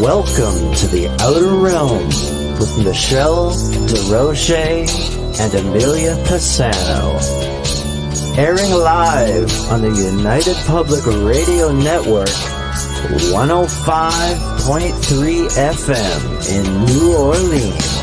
Welcome to the Outer Realm with Michelle DeRoche and Amelia Pisano. Airing live on the United Public Radio Network, 105.3 FM in New Orleans.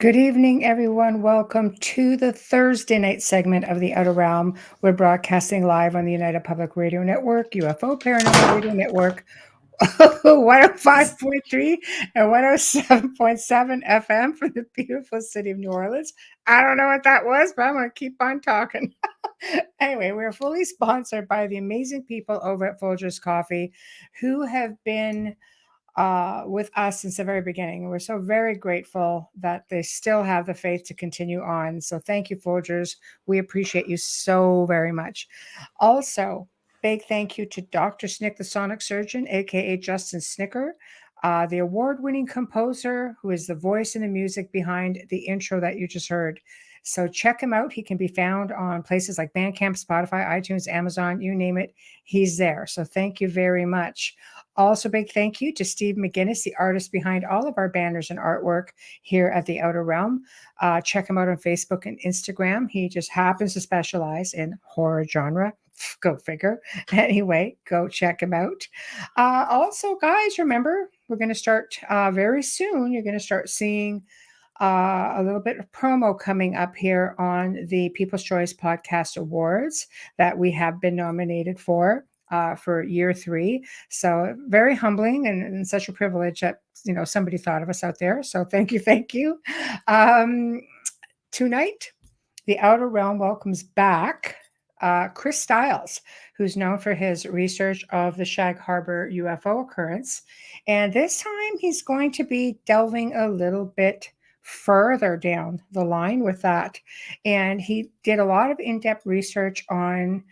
Good evening, everyone. Welcome to the Thursday night segment of the Outer Realm. We're broadcasting live on the United Public Radio Network, UFO Paranormal Radio Network, 105.3 and 107.7 FM from the beautiful city of New Orleans. I don't know what that was, but I'm going to keep on talking. Anyway, we're fully sponsored by the amazing people over at Folgers Coffee who have been with us since the very beginning. We're so very grateful that they still have the faith to continue on. So thank you, Folgers. We appreciate you so very much. Also, big thank you to Dr. Snick, the sonic surgeon, aka Justin Snicker, the award-winning composer who is the voice and the music behind the intro that you just heard. So check him out. He can be found on places like Bandcamp, Spotify, iTunes, Amazon, you name it. He's there. So thank you very much. Also, big thank you to Steve McGinnis, the artist behind all of our banners and artwork here at the Outer Realm. Check him out on Facebook and Instagram. He just happens to specialize in horror genre. Go figure. Anyway, go check him out. Also, guys, remember, we're going to start very soon. You're going to start seeing a little bit of promo coming up here on the People's Choice Podcast Awards that we have been nominated for year 3. So very humbling and such a privilege that, somebody thought of us out there. So thank you. Tonight, the Outer Realm welcomes back Chris Stiles, who's known for his research of the Shag Harbour UFO occurrence. And this time he's going to be delving a little bit further down the line with that. And he did a lot of in-depth research on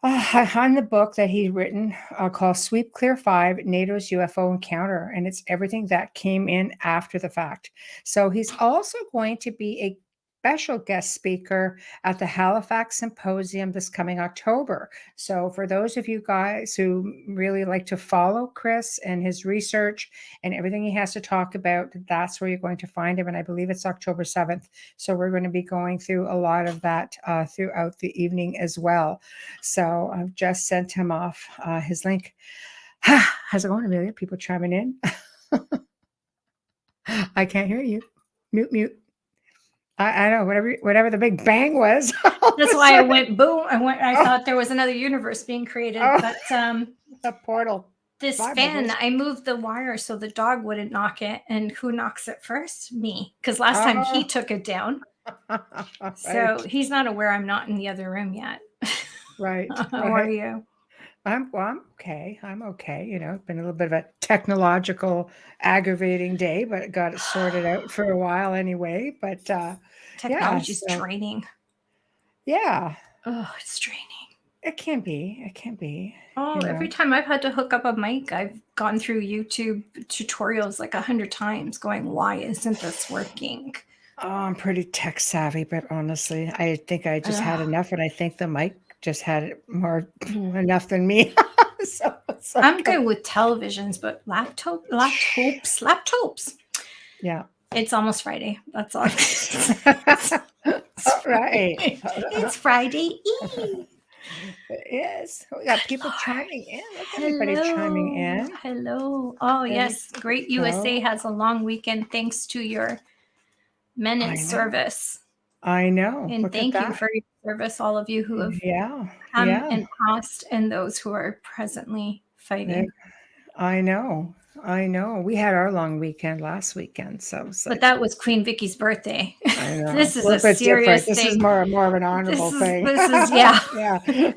the book that he's written called Sweep Clear 5, NATO's UFO Encounter, and it's everything that came in after the fact. So he's also going to be a special guest speaker at the Halifax Symposium this coming October. So for those of you guys who really like to follow Chris and his research and everything he has to talk about, that's where you're going to find him. And I believe it's October 7th. So we're going to be going through a lot of that throughout the evening as well. So I've just sent him off his link. How's it going, Amelia? People chiming in? I can't hear you. Mute. I know, whatever the big bang was. That's why I went boom. I thought there was another universe being created. But a portal. This fan, I moved the wire so the dog wouldn't knock it. And who knocks it first? Me. Because last time he took it down. Right. So he's not aware I'm not in the other room yet. Right. How are you? I'm okay. It's been a little bit of a technological aggravating day, but got it sorted out for a while anyway. But technology's draining. Yeah. Oh, it's draining. It can be. Oh, every time I've had to hook up a mic, I've gone through YouTube tutorials like 100 times going, why isn't this working? Oh, I'm pretty tech savvy, but honestly, I think I just had enough, and I think the mic just had more enough than me. so I'm good with televisions, but laptops. Yeah. It's almost Friday. That's all. All right. It's Friday Eve. Yes. We got people chiming in. Everybody chiming in. Hello. Oh, yes. Great USA has a long weekend thanks to your men in service. I know. And Look thank you for your service, all of you who have come and passed and those who are presently fighting. I know. We had our long weekend last weekend. But that was Queen Vicky's birthday. I know. This is a serious thing. This is more of an honorable thing. This is yeah.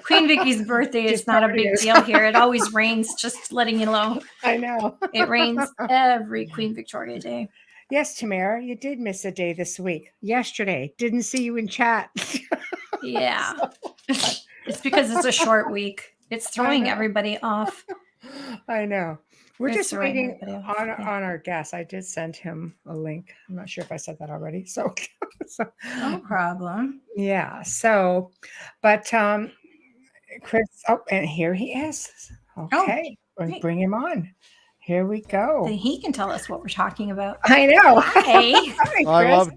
Queen Vicky's birthday is not a big deal here. It always rains, just letting you know. I know. It rains every Queen Victoria Day. Yes, Tamara, you did miss a day this week. Yesterday, didn't see you in chat. Yeah. It's because it's a short week. It's I throwing know. everybody off. I know. We're It's just throwing waiting everybody off. on Yeah. our guest. I did send him a link. I'm not sure if I said that already. So, so No problem. yeah. So, but Chris. Oh, and here he is. Okay, great. bring him on. Here we Then go. he can tell us what we're talking about. I know. Hi. Hi, I Chris.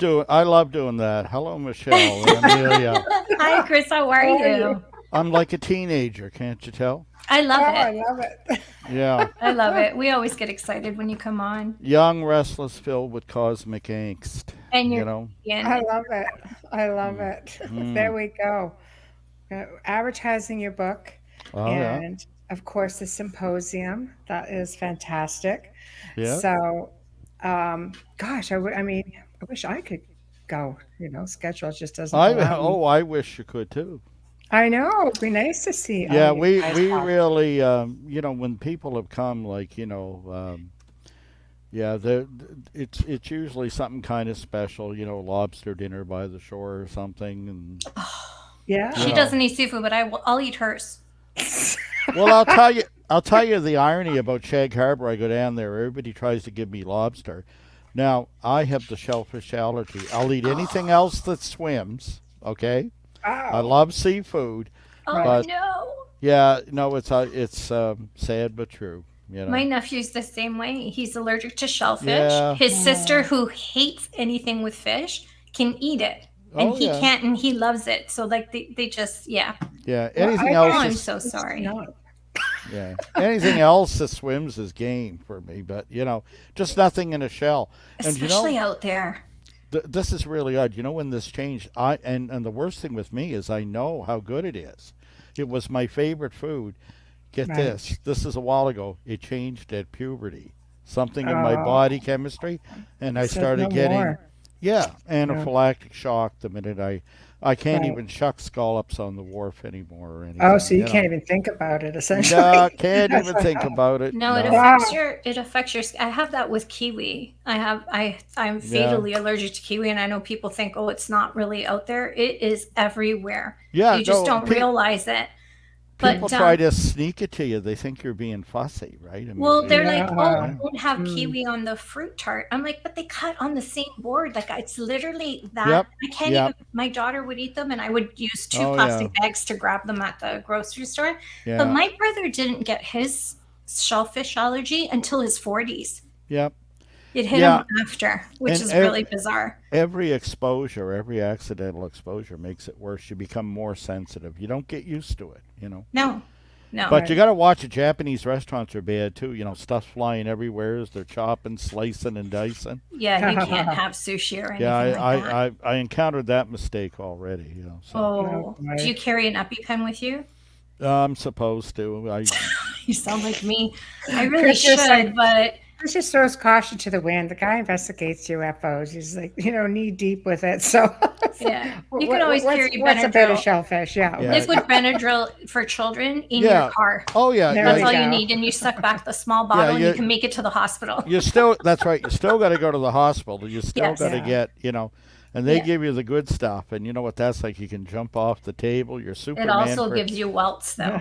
love doing that. Hello, Michelle and Amelia. Hi, Chris. How are How are you? you? I'm like a teenager, can't you tell? I love Oh, I it. love it. Yeah. I love it. We always get excited when you come on. Young, restless, filled with cosmic angst. And You you're know? I in. love it. I love it. There we go. Advertising your book, Oh, yeah. and of course the symposium. That is fantastic. Yeah. So, gosh, I mean, I wish I could go. Schedule just doesn't allow me. I wish you could too. I know. It'd be nice to see all Yeah, you guys we talk. really, when people have come, like, yeah, it's usually something kind of special, lobster dinner by the shore or something, and Yeah. She doesn't eat seafood, but I'll eat hers. well, I'll tell you the irony about Shag Harbour. I go down there, everybody tries to give me lobster. Now I have the shellfish allergy. I'll eat anything else that swims. Okay, I Wow. love seafood, Oh but no. yeah, no, it's sad but true. My nephew's the same way. He's allergic to shellfish. Yeah. His sister, who hates anything with fish, can eat it. And Oh, he yeah. can't, and he loves it. So, like, they just, yeah. Yeah, Well, anything I Oh, else I'm is so sorry. No. yeah, anything else that swims is game for me. But just nothing in a shell. And Especially out there. this is really odd. When this changed, and the worst thing with me is I know how good it is. It was my favorite food. Get Right. this. This is a while ago. It changed at puberty. Something in my Oh. body chemistry, and I So started no getting more. anaphylactic shock the minute I can't Right. even shuck scallops on the wharf anymore or anything. Oh, so you can't even think about it, essentially. No, can't even think about it. No, it No. affects your I have that with kiwi. I'm fatally allergic to kiwi, and I know people think, oh, it's not really out there. It is everywhere. Yeah, You just no, don't realize it. People But try to sneak it to you. They think you're being fussy, right? I mean, well, they're like, oh, Yeah. don't have Mm. kiwi on the fruit tart. I'm like, but they cut on the same board. Like, it's literally that. Yep, I can't yep. even. My daughter would eat them, and I would use two Oh, plastic yeah. bags to grab them at the grocery store. But Yeah, my brother didn't get his shellfish allergy until his 40s. yep. It hit Yeah. him after, which And is really bizarre. every exposure, every accidental exposure makes it worse. You become more sensitive. You don't get used to it. No. But Right. you got to watch it. Japanese restaurants are bad too. Stuff's flying everywhere as they're chopping, slicing, and dicing. Yeah, you can't have sushi or anything Yeah, like that. I encountered that mistake already. So Oh, Right. do you carry an EpiPen with you? I'm supposed to. You sound like me. I really Chris just should, like- but This just throws caution to the wind. The guy investigates UFOs. He's like, knee deep with it. So yeah, you can always carry what's a bit of Benadryl, shellfish? Yeah. Yeah. liquid Benadryl for children in Yeah. your car. Oh yeah, There That's we all you go. need, and you suck back the small bottle, and you- you can make it to the hospital. That's right. You still got to go to the hospital. You still Yes. got to Yeah. get, and they Yeah. give you the good stuff. And you know what that's like? You can jump off the table. You're Superman. It also for- gives you welts, though.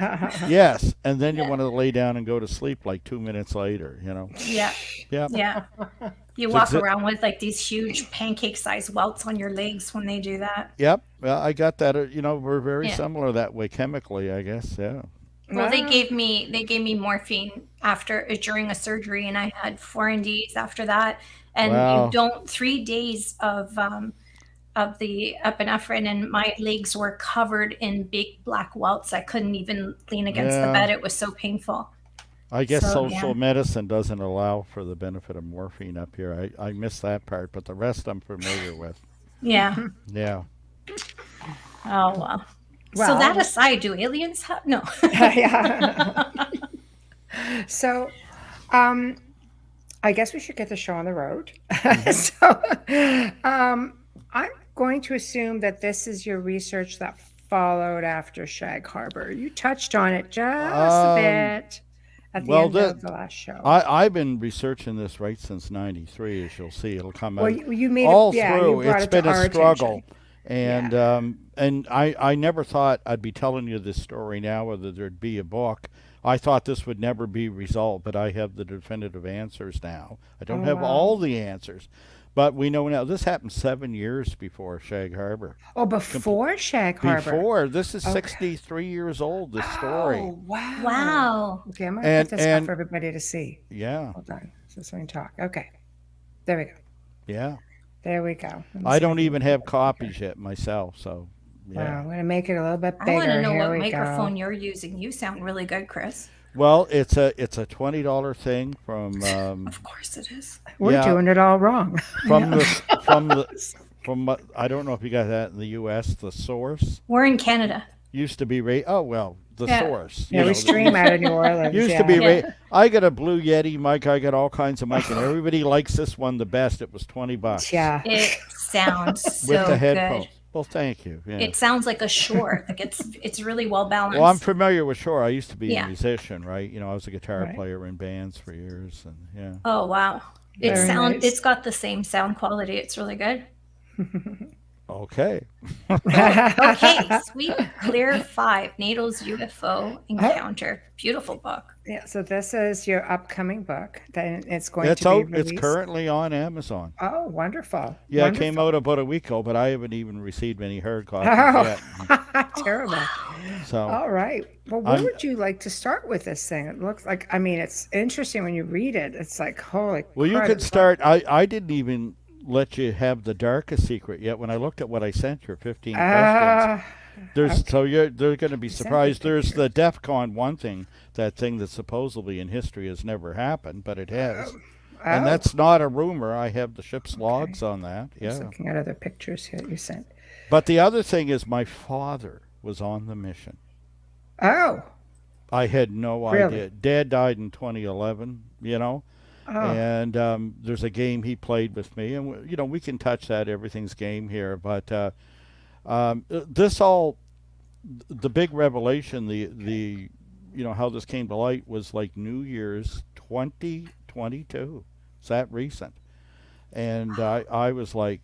Yes, and then you Yeah. want to lay down and go to sleep like 2 minutes later. Yeah, Yeah. yeah. You It's walk exi- around with like these huge pancake-sized welts on your legs when they do that. Yep. Well, I got that. We're very Yeah. similar that way chemically, I guess. Yeah. Well, they Wow. gave me morphine during a surgery, and I had 4NDs after that. And Wow. you don't 3 days of the epinephrine, and my legs were covered in big black welts. I couldn't even lean against the Yeah. bed. It was so painful. I guess So, social yeah. medicine doesn't allow for the benefit of morphine up here. I missed that part, but the rest I'm familiar with. Yeah. Yeah. Oh well. So Well- that aside, do aliens have no? Yeah. So, I guess we should get the show on the road. So, I'm going to assume that this is your research that followed after Shag Harbour. You touched on it just a Um, bit at the Well, end of the last show. I've been researching this right since '93, as you'll see. It'll come well, out you made all it, yeah, through. you brought It's it to been a our struggle, attention. and I never thought I'd be telling you this story now, whether there'd be a book. I thought this would never be resolved, but I have the definitive answers now. I don't Oh, have wow. all the answers, but we know now. This happened 7 years before Shag Harbour. Oh, before Shag Harbour. Before, this is Okay. 63 years old, this story. Oh, wow. Wow. Okay, I'm going to put this up And for everybody to see. yeah, Hold on. So we can talk. Okay. There we go. yeah. There we go. Let me I see don't if even can have put it copies yet myself, so here. Wow, yeah. I'm going to make it a little bit I bigger. want to know Here what we microphone go. you're using. You sound really good, Chris. Well, it's a $20 thing from Of course it is. We're yeah. doing it all wrong. from I don't know if you got that in the U.S. The Source We're in Canada. used to be the Yeah. Source. Yeah, we stream out of New Orleans. Used yeah. to be Yeah. I got a Blue Yeti mic. I got all kinds of mic, and everybody likes this one the best. It was $20 Yeah. It sounds so with the headphones. good. Well, thank you. Yeah. It sounds like a shore. Like it's really well balanced. Well, I'm familiar with Shore. I used to be Yeah. a musician, right? I was a guitar Right. player in bands for years, and yeah. Oh wow. Very nice. It's got the same sound quality. It's really good. Okay. Okay, Sweet Clear 5, NATO's UFO Encounter. Beautiful book. Yeah, so this is your upcoming book. Then it's going It's to be out. released. It's currently on Amazon. Oh, wonderful. Yeah, it came out about a week ago, but I haven't even received any hard copies yet. Oh, terrible. So All right. Well, where I'm- would you like to start with this thing? It looks like, I mean, it's interesting when you read it. It's like, holy well, you crud, could it's start. I didn't even let you have the darkest secret yet. When I looked at what I sent you, 15 questions. There's they're going to be sent the surprised. There's the pictures. DEFCON 1 thing, that thing that supposedly in history has never happened, but it has. And Oh, that's not a rumor. I have the ship's logs on that. just Yeah. looking at other pictures here you sent. But the other thing is my father was on the mission. Oh, I had no Really? idea. Dad died in 2011, oh, and there's a game he played with me, and we can touch that. Everything's game here, but the big revelation, the how this came to light was like New Year's 2022. It's that recent, and I was like,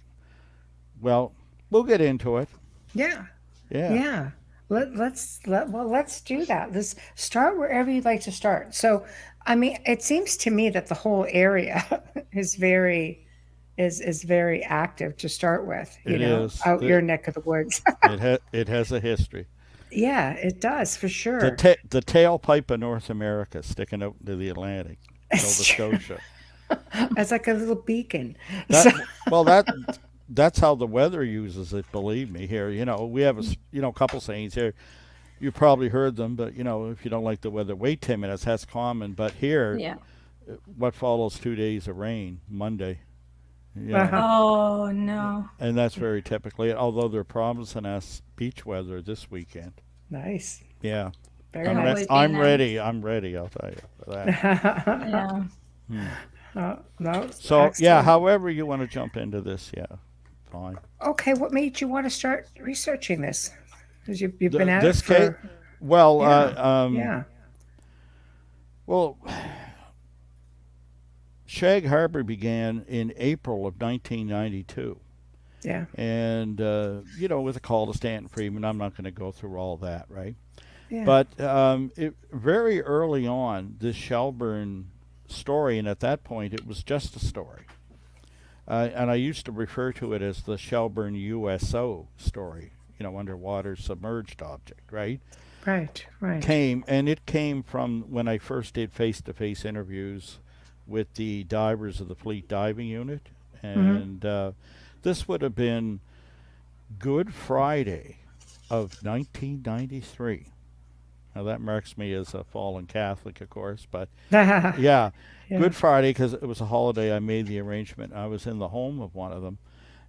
well, we'll get into it. yeah, Yeah. yeah. Let's do that. Let's start wherever you'd like to start. So, I mean, it seems to me that the whole area is very active to start with. It is. Out your neck of the woods. It has a history. Yeah, it does for sure. The tailpipe of North America sticking out into the Atlantic, Nova It's true. Scotia. It's like a little beacon. That's how the weather uses it. Believe me, here we have a couple sayings here. You probably heard them, but if you don't like the weather, wait 10 minutes. That's common. But here, Yeah. what follows 2 days of rain? Monday. Uh-huh. Oh no. And that's very typically. Although they're promising us beach weather this weekend. Nice. Yeah. Very I'm nice. always- I'm nice. ready. I'm ready. I'll tell you for that. Yeah. No, So excellent. yeah, however you want to jump into this, yeah, fine. Okay, what made you want to start researching this? Because you've been at This it for Well, yeah. well, Shag Harbour began in April of 1992, Yeah. and with a call to Stanton Friedman. I'm not going to go through all that, right? Yeah. But very early on, this Shelburne story, and at that point, it was just a story. And I used to refer to it as the Shelburne USO story, underwater submerged object, right? Right. It came from when I first did face-to-face interviews with the divers of the Fleet Diving Unit. And this would have been Good Friday of 1993. Now, that marks me as a fallen Catholic, of course, but Yeah. yeah. Good Friday, because it was a holiday. I made the arrangement. I was in the home of one of them,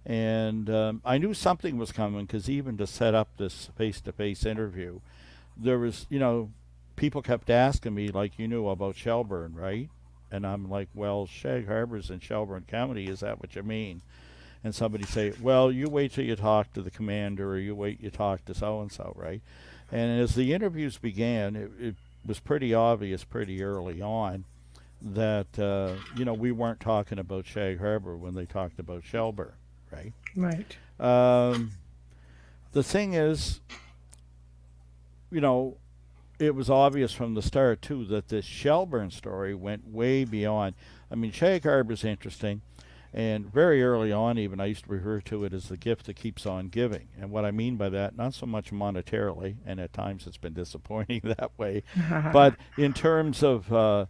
and I knew something was coming, because even to set up this face-to-face interview, there was, people kept asking me, like, you knew about Shelburne, right? And I'm like, well, Shag Harbour's in Shelburne County. Is that what you mean? And somebody say, well, you wait till you talk to the commander, or you wait you talk to so-and-so, right? And as the interviews began, was pretty obvious pretty early on that we weren't talking about Shag Harbour when they talked about Shelburne, right? Right. The thing is, it was obvious from the start too that this Shelburne story went way beyond. I mean, Shag Harbour's interesting, and very early on, even I used to refer to it as the gift that keeps on giving. And what I mean by that, not so much monetarily, and at times it's been disappointing that way, but in terms of the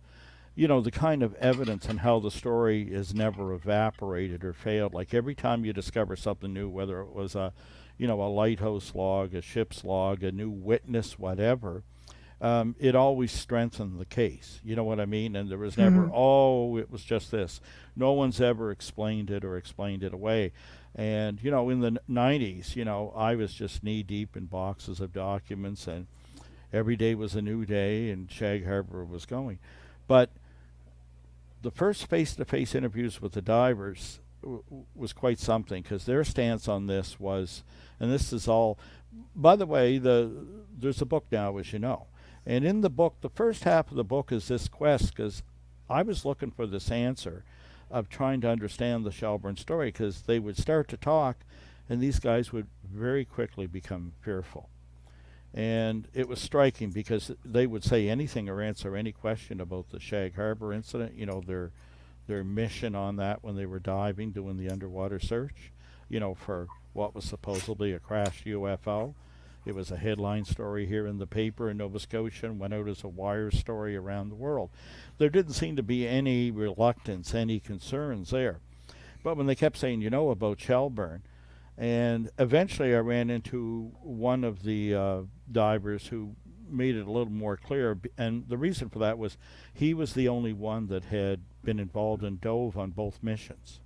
kind of evidence and how the story is never evaporated or failed. Like every time you discover something new, whether it was a lighthouse log, a ship's log, a new witness, whatever, it always strengthened the case. You know what I mean? And there was never, it was just this. No one's ever explained it or explained it away. And, in the 90s, I was just knee deep in boxes of documents, and every day was a new day, and Shag Harbour was going. But the first face-to-face interviews with the divers was quite something, because their stance on this was, and this is all, by the way, there's a book now, as you know. And in the book, the first half of the book is this quest, because I was looking for this answer of trying to understand the Shelburne story, because they would start to talk, and these guys would very quickly become fearful. And it was striking, because they would say anything or answer any question about the Shag Harbour incident, their mission on that when they were diving, doing the underwater search, for what was supposedly a crashed UFO. It was a headline story here in the paper in Nova Scotia and went out as a wire story around the world. There didn't seem to be any reluctance, any concerns there. But when they kept saying, about Shelburne, and eventually I ran into one of the divers who made it a little more clear, and the reason for that was he was the only one that had been involved and dove on both missions.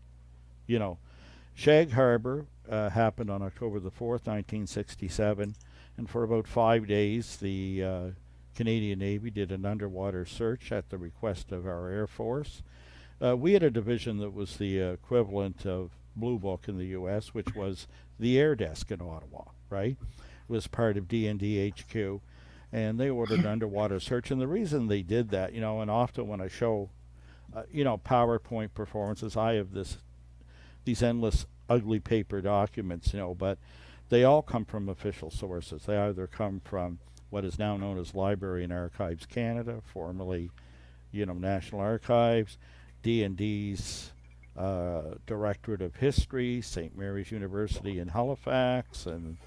Shag Harbour happened on October the 4th, 1967, and for about 5 days the Canadian Navy did an underwater search at the request of our Air Force. We had a division that was the equivalent of Blue Book in the U.S., which was the Air Desk in Ottawa, right? It was part of D&D HQ, and they ordered an underwater search. And the reason they did that, and often when I show, PowerPoint performances, I have these endless ugly paper documents, but they all come from official sources. They either come from what is now known as Library and Archives Canada, formerly, National Archives, D&D's Directorate of History, St. Mary's University in Halifax, and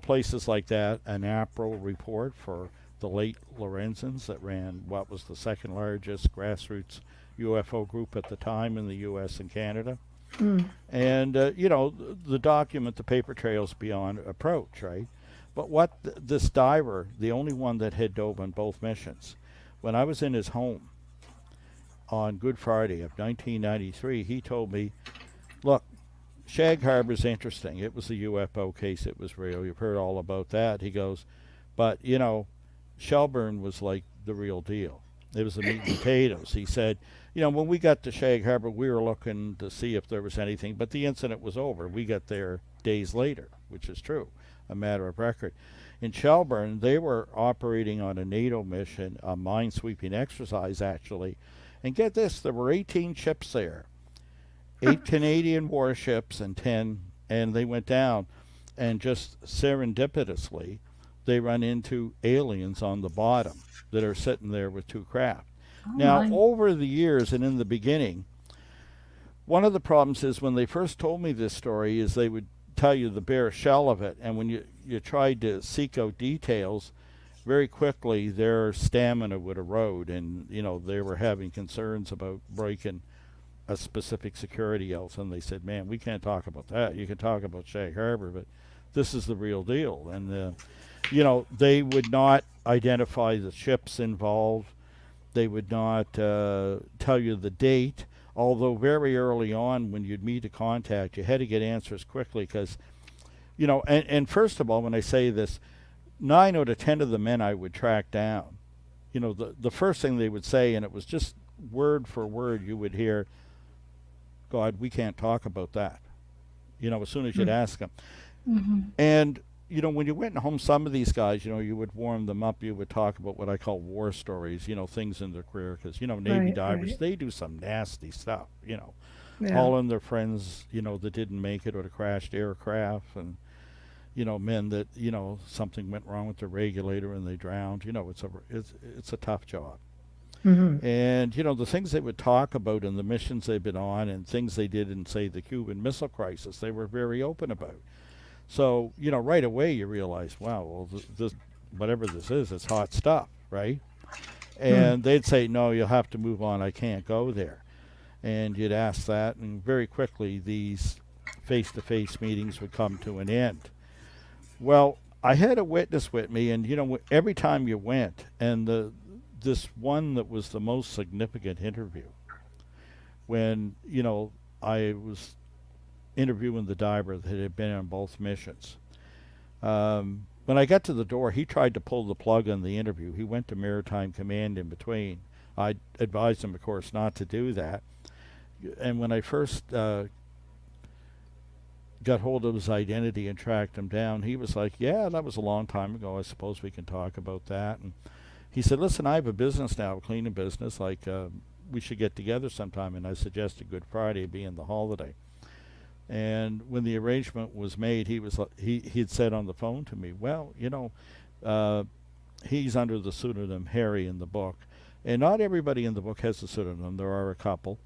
places like that. An APRO report for the late Lorenzens that ran what was the second largest grassroots UFO group at the time in the U.S. and Canada. And the document, the paper trails beyond approach, right? But what this diver, the only one that had dove on both missions, when I was in his home on Good Friday of 1993, he told me, look, Shag Harbour's interesting. It was a UFO case. It was real. You've heard all about that. He goes, but, Shelburne was like the real deal. It was the meat and potatoes. He said, when we got to Shag Harbour, we were looking to see if there was anything, but the incident was over. We got there days later, which is true, a matter of record. In Shelburne, they were operating on a Nato mission, a mine-sweeping exercise, actually. And get this, there were 18 ships there, 8 Canadian warships and 10, and they went down. And just serendipitously, they run into aliens on the bottom that are sitting there with 2 craft. Now, over the years and in the beginning, one of the problems is when they first told me this story is they would tell you the bare shell of it, and when you tried to seek out details, very quickly their stamina would erode, and they were having concerns about breaking a specific security else, and they said, man, we can't talk about that. You can talk about Shag Harbour, but this is the real deal. And they would not identify the ships involved. They would not tell you the date, although very early on when you'd meet a contact, you had to get answers quickly because, and first of all, when I say this, 9 out of 10 of the men I would track down, the first thing they would say, and it was just word for word, you would hear, God, we can't talk about that, as soon as you'd ask them. And, when you went home, some of these guys, you would warm them up. You would talk about what I call war stories, things in their career. Because, Navy divers, they do some nasty stuff, Yeah. hauling their friends, that didn't make it or the crashed aircraft. And, men that, something went wrong with the regulator and they drowned. It's a tough job. Mm-hmm. And, the things they would talk about and the missions they've been on and things they did in, say, the Cuban Missile Crisis, they were very open about. So, right away you realize, wow, well, this whatever this is, it's hot stuff, right? And they'd say, no, you'll have to move on. I can't go there. And you'd ask that, and very quickly these face-to-face meetings would come to an end. Well, I had a witness with me, and, every time you went, and this one that was the most significant interview, when, I was interviewing the diver that had been on both missions. When I got to the door, he tried to pull the plug on the interview. He went to Maritime Command in between. I advised him, of course, not to do that. And when I first got hold of his identity and tracked him down, he was like, yeah, that was a long time ago. I suppose we can talk about that. And he said, listen, I have a business now, a cleaning business. We should get together sometime. And I suggested Good Friday being the holiday. And when the arrangement was made, he'd said on the phone to me, well, he's under the pseudonym Harry in the book. And not everybody in the book has a pseudonym. There are a couple.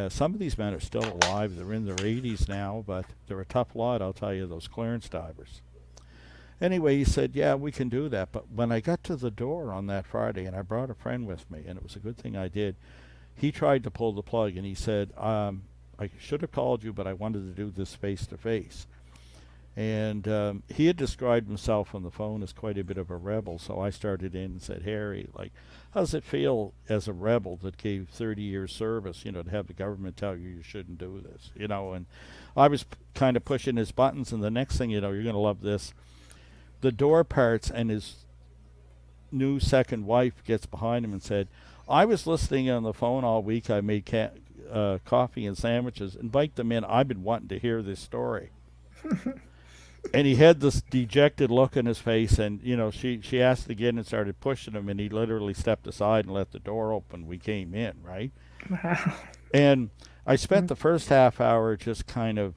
Some of these men are still alive. They're in their 80s now, but they're a tough lot, I'll tell you, those clearance divers. Anyway, he said, yeah, we can do that. But when I got to the door on that Friday, and I brought a friend with me, and it was a good thing I did, he tried to pull the plug, and he said, I should have called you, but I wanted to do this face-to-face. And he had described himself on the phone as quite a bit of a rebel, so I started in and said, Harry, how does it feel as a rebel that gave 30 years service, to have the government tell you shouldn't do this, and I was kind of pushing his buttons, and the next thing you're going to love this. The door parts, and his new second wife gets behind him and said, I was listening on the phone all week. I made coffee and sandwiches. Invite them in. I've been wanting to hear this story. And he had this dejected look on his face, and she asked again and started pushing him, and he literally stepped aside and let the door open. We came in, right? Wow. And I spent the first half hour just kind of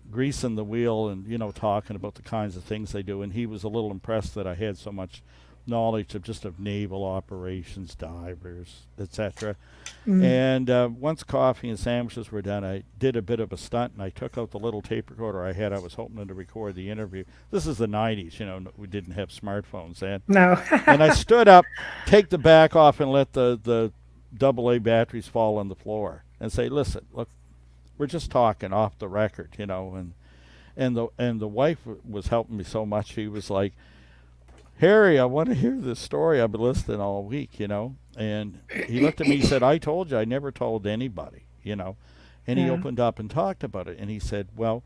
greasing the wheel and talking about the kinds of things they do, and he was a little impressed that I had so much knowledge of naval operations, divers, etc. And once coffee and sandwiches were done, I did a bit of a stunt, and I took out the little tape recorder I had. I was hoping to record the interview. This is the 90s, we didn't have smartphones then. No. And I stood up, take the back off, and let the AA batteries fall on the floor and say, listen, look, we're just talking off the record, and the wife was helping me so much. She was like, Harry, I want to hear this story. I've been listening all week, And he looked at me, he said, I told you, I never told anybody, And he opened up and talked about it. And he said, well,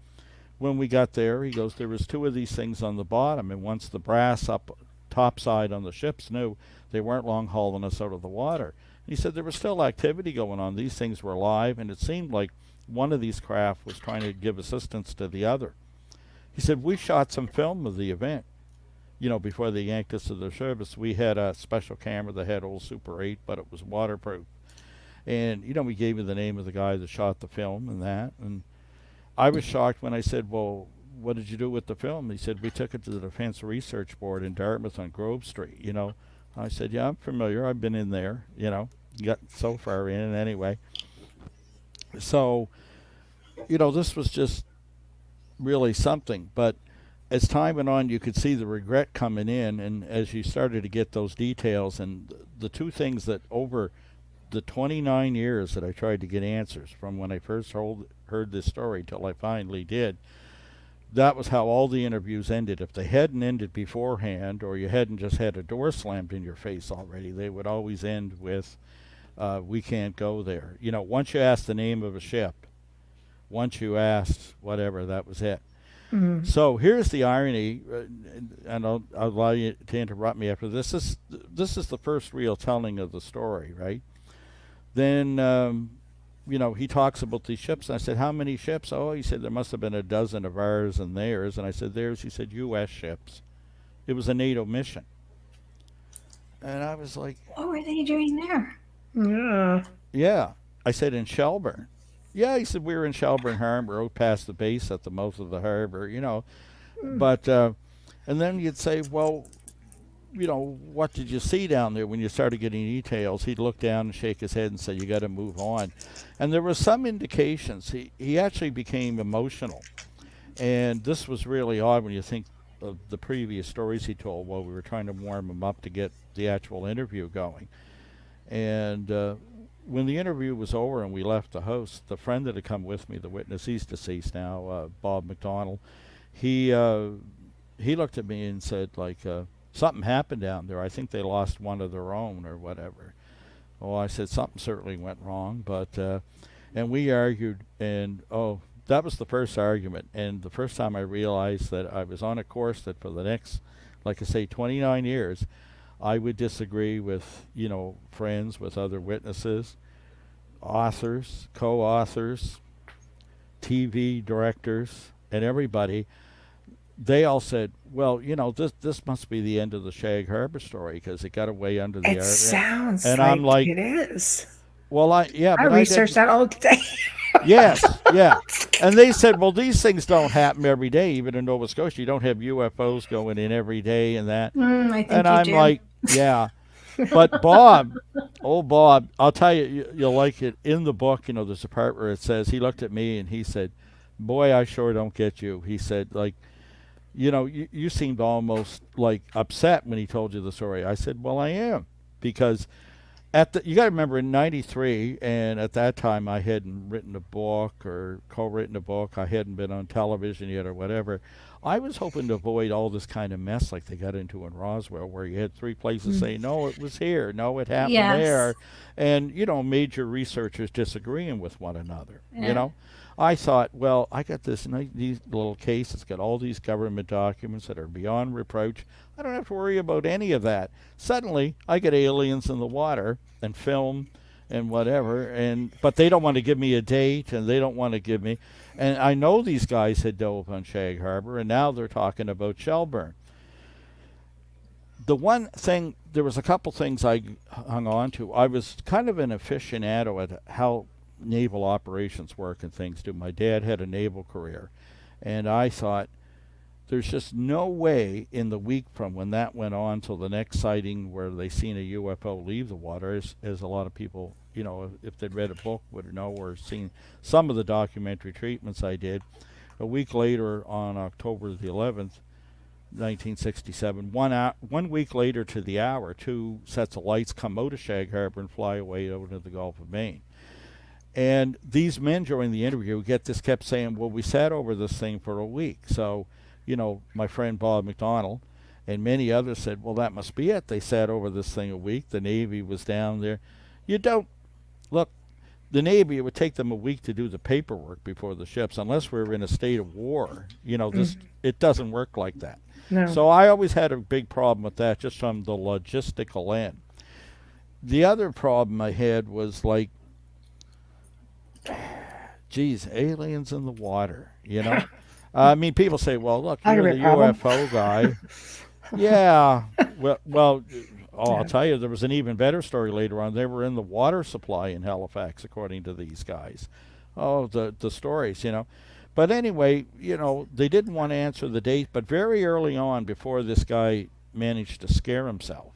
when we got there, he goes, there was two of these things on the bottom. And once the brass up topside on the ships knew, they weren't long hauling us out of the water. And he said there was still activity going on. These things were alive, and it seemed like one of these craft was trying to give assistance to the other. He said, we shot some film of the event. Before they yanked us to their service, we had a special camera that had old Super 8, but it was waterproof. And, we gave you the name of the guy that shot the film and that. And I was shocked when I said, well, what did you do with the film? He said, we took it to the Defense Research Board in Dartmouth on Grove Street, I said, yeah, I'm familiar. I've been in there, got so far in anyway. So, this was just really something. But as time went on, you could see the regret coming in, and as you started to get those details, and the two things that over the 29 years that I tried to get answers from when I first heard this story till I finally did, that was how all the interviews ended. If they hadn't ended beforehand, or you hadn't just had a door slammed in your face already, they would always end with, we can't go there. Once you asked the name of a ship, once you asked whatever, that was it. So here's the irony, and I'll allow you to interrupt me after this. This is the first real telling of the story, right? Then he talks about these ships. And I said, how many ships? Oh, he said, there must have been a dozen of ours and theirs. And I said, theirs? He said, U.S. ships. It was a NATO mission. And I was like, What were they doing there? Yeah. yeah. I said, in Shelburne. Yeah, he said, we were in Shelburne Harbor, out past the base at the mouth of the harbor, But, and then you'd say, well, what did you see down there? When you started getting details, he'd look down and shake his head and say, you got to move on. And there were some indications. He actually became emotional. And this was really odd when you think of the previous stories he told while we were trying to warm him up to get the actual interview going. And when the interview was over and we left the house, the friend that had come with me, the witness, he's deceased now, Bob McDonald, he looked at me and said, like, something happened down there. I think they lost one of their own or whatever. Oh, I said, something certainly went wrong. But, and we argued, and, that was the first argument. And the first time I realized that I was on a course that for the next, like I say, 29 years, I would disagree with, friends, with other witnesses, authors, co-authors, TV directors, and everybody. They all said, well, this must be the end of the Shag Harbour story because it got away under the It area. sounds And like I'm like, it is. Well, I researched that all day. Yes, yeah. And they said, well, these things don't happen every day, even in Nova Scotia. You don't have UFOs going in every day and that. I think and you I'm do. like, yeah. But Bob, I'll tell you, you'll like it. In the book, there's a part where it says, he looked at me and he said, boy, I sure don't get you. He said, like, you seemed almost like upset when he told you the story. I said, well, I am, because you got to remember in '93, and at that time I hadn't written a book or co-written a book. I hadn't been on television yet or whatever. I was hoping to avoid all this kind of mess like they got into in Roswell, where you had three places say, no, it was here, no, it happened there, and major researchers disagreeing with one another. I thought, well, I got this these little case. It's got all these government documents that are beyond reproach. I don't have to worry about any of that. Suddenly, I get aliens in the water and film and whatever, but they don't want to give me a date, and they don't want to give me. And I know these guys had dove on Shag Harbour, and now they're talking about Shelburne. The one thing, there was a couple things I hung on to. I was kind of an aficionado at how naval operations work and things do. My dad had a naval career, and I thought there's just no way in the week from when that went on till the next sighting where they seen a UFO leave the water, as a lot of people, if they'd read a book would know or seen some of the documentary treatments I did. A week later, on October the 11th, 1967, 1 week later to the hour, 2 sets of lights come out of Shag Harbour and fly away out into the Gulf of Maine. And these men during the interview kept saying, well, we sat over this thing for a week. So, my friend Bob McDonald and many others said, well, that must be it. They sat over this thing a week. The Navy was down there. Look, the Navy, it would take them a week to do the paperwork before the ships, unless we were in a state of war. It doesn't work like that. No. So I always had a big problem with that, just from the logistical end. The other problem I had was like, geez, aliens in the water, I mean, people say, well, look, you're the UFO guy. Yeah. Well, I'll tell you, there was an even better story later on. They were in the water supply in Halifax, according to these guys. Oh, the stories, But anyway, they didn't want to answer the date, but very early on, before this guy managed to scare himself,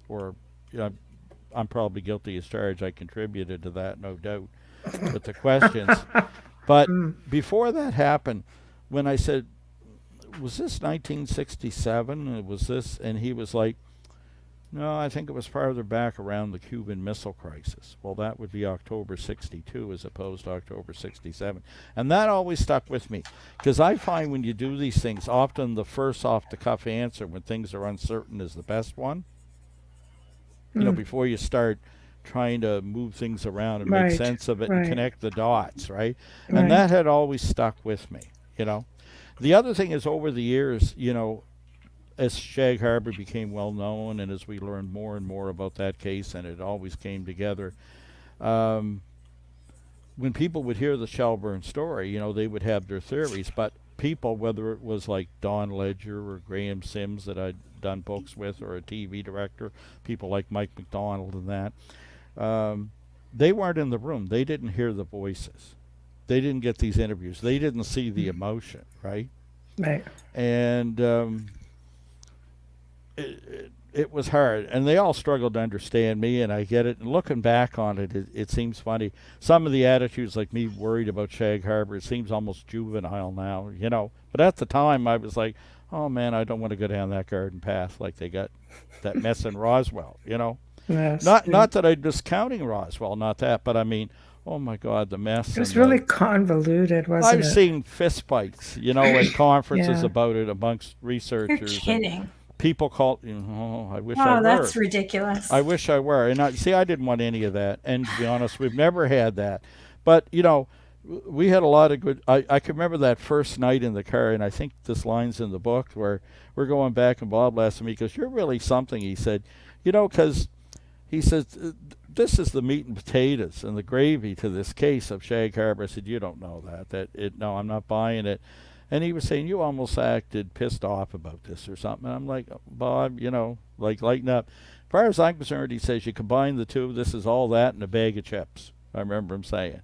or I'm probably guilty as charged. I contributed to that, no doubt, with the questions. But before that happened, when I said, was this 1967? Was this? And he was like, no, I think it was farther back around the Cuban Missile Crisis. Well, that would be October 62 as opposed to October 67. And that always stuck with me, because I find when you do these things, often the first off-the-cuff answer when things are uncertain is the best one. Before you start trying to move things around and make sense of it and connect the dots, right? And that had always stuck with me, The other thing is, over the years, as Shag Harbour became well known, and as we learned more and more about that case, and it always came together, when people would hear the Shelburne story, they would have their theories, but people, whether it was like Don Ledger or Graham Sims that I'd done books with, or a TV director, people like Mike McDonald and that, they weren't in the room. They didn't hear the voices. They didn't get these interviews. They didn't see the emotion, right? Right. And it was hard, and they all struggled to understand me, and I get it. And looking back on it, it seems funny. Some of the attitudes, like me worried about Shag Harbour, it seems almost juvenile now, But at the time, I was like, oh, man, I don't want to go down that garden path like they got that mess in Roswell, Yes. Not that I'm discounting Roswell, not that, but I mean, oh, my God, the mess. It was really convoluted, wasn't it? I've seen fistfights, at conferences Yeah. about it amongst researchers. You're kidding. People call, I wish I were. Oh, that's ridiculous. I wish I were. And I didn't want any of that. And to be honest, we've never had that. But, we had a lot of good, I can remember that first night in the car, and I think this line's in the book, where we're going back, and Bob asked me, because you're really something, he said, because he says, this is the meat and potatoes and the gravy to this case of Shag Harbour. I said, you don't know that. No, I'm not buying it. And he was saying, you almost acted pissed off about this or something. And I'm like, Bob, lighten up. As far as I'm concerned, he says, you combine the two, this is all that and a bag of chips. I remember him saying.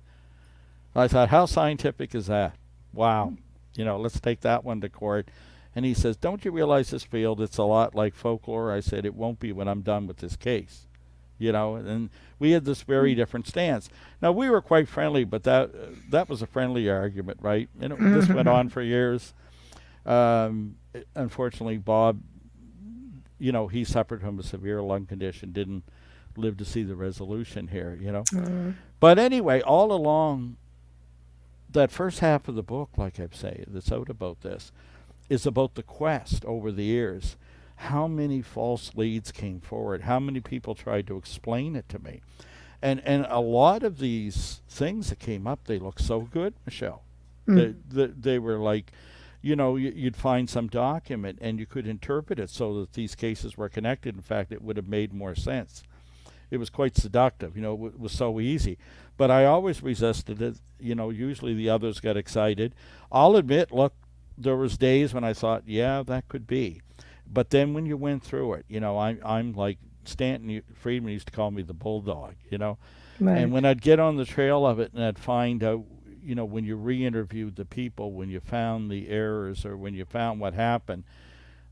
I thought, how scientific is that? Wow. Let's take that one to court. And he says, don't you realize this field, it's a lot like folklore? I said, it won't be when I'm done with this case. And we had this very different stance. Now, we were quite friendly, but that was a friendly argument, right? And this went on for years. Unfortunately, Bob, he suffered from a severe lung condition, didn't live to see the resolution here, But anyway, all along, that first half of the book, like I've said, that's out about this, is about the quest over the years. How many false leads came forward? How many people tried to explain it to me? And a lot of these things that came up, they look so good, Michelle. They were like, you'd find some document and you could interpret it so that these cases were connected. In fact, it would have made more sense. It was quite seductive, it was so easy. But I always resisted it. Usually the others got excited. I'll admit, look, there was days when I thought, yeah, that could be. But then when you went through it, I'm like Stanton Friedman used to call me the bulldog, Right. And when I'd get on the trail of it and I'd find out, when you re-interviewed the people, when you found the errors or when you found what happened,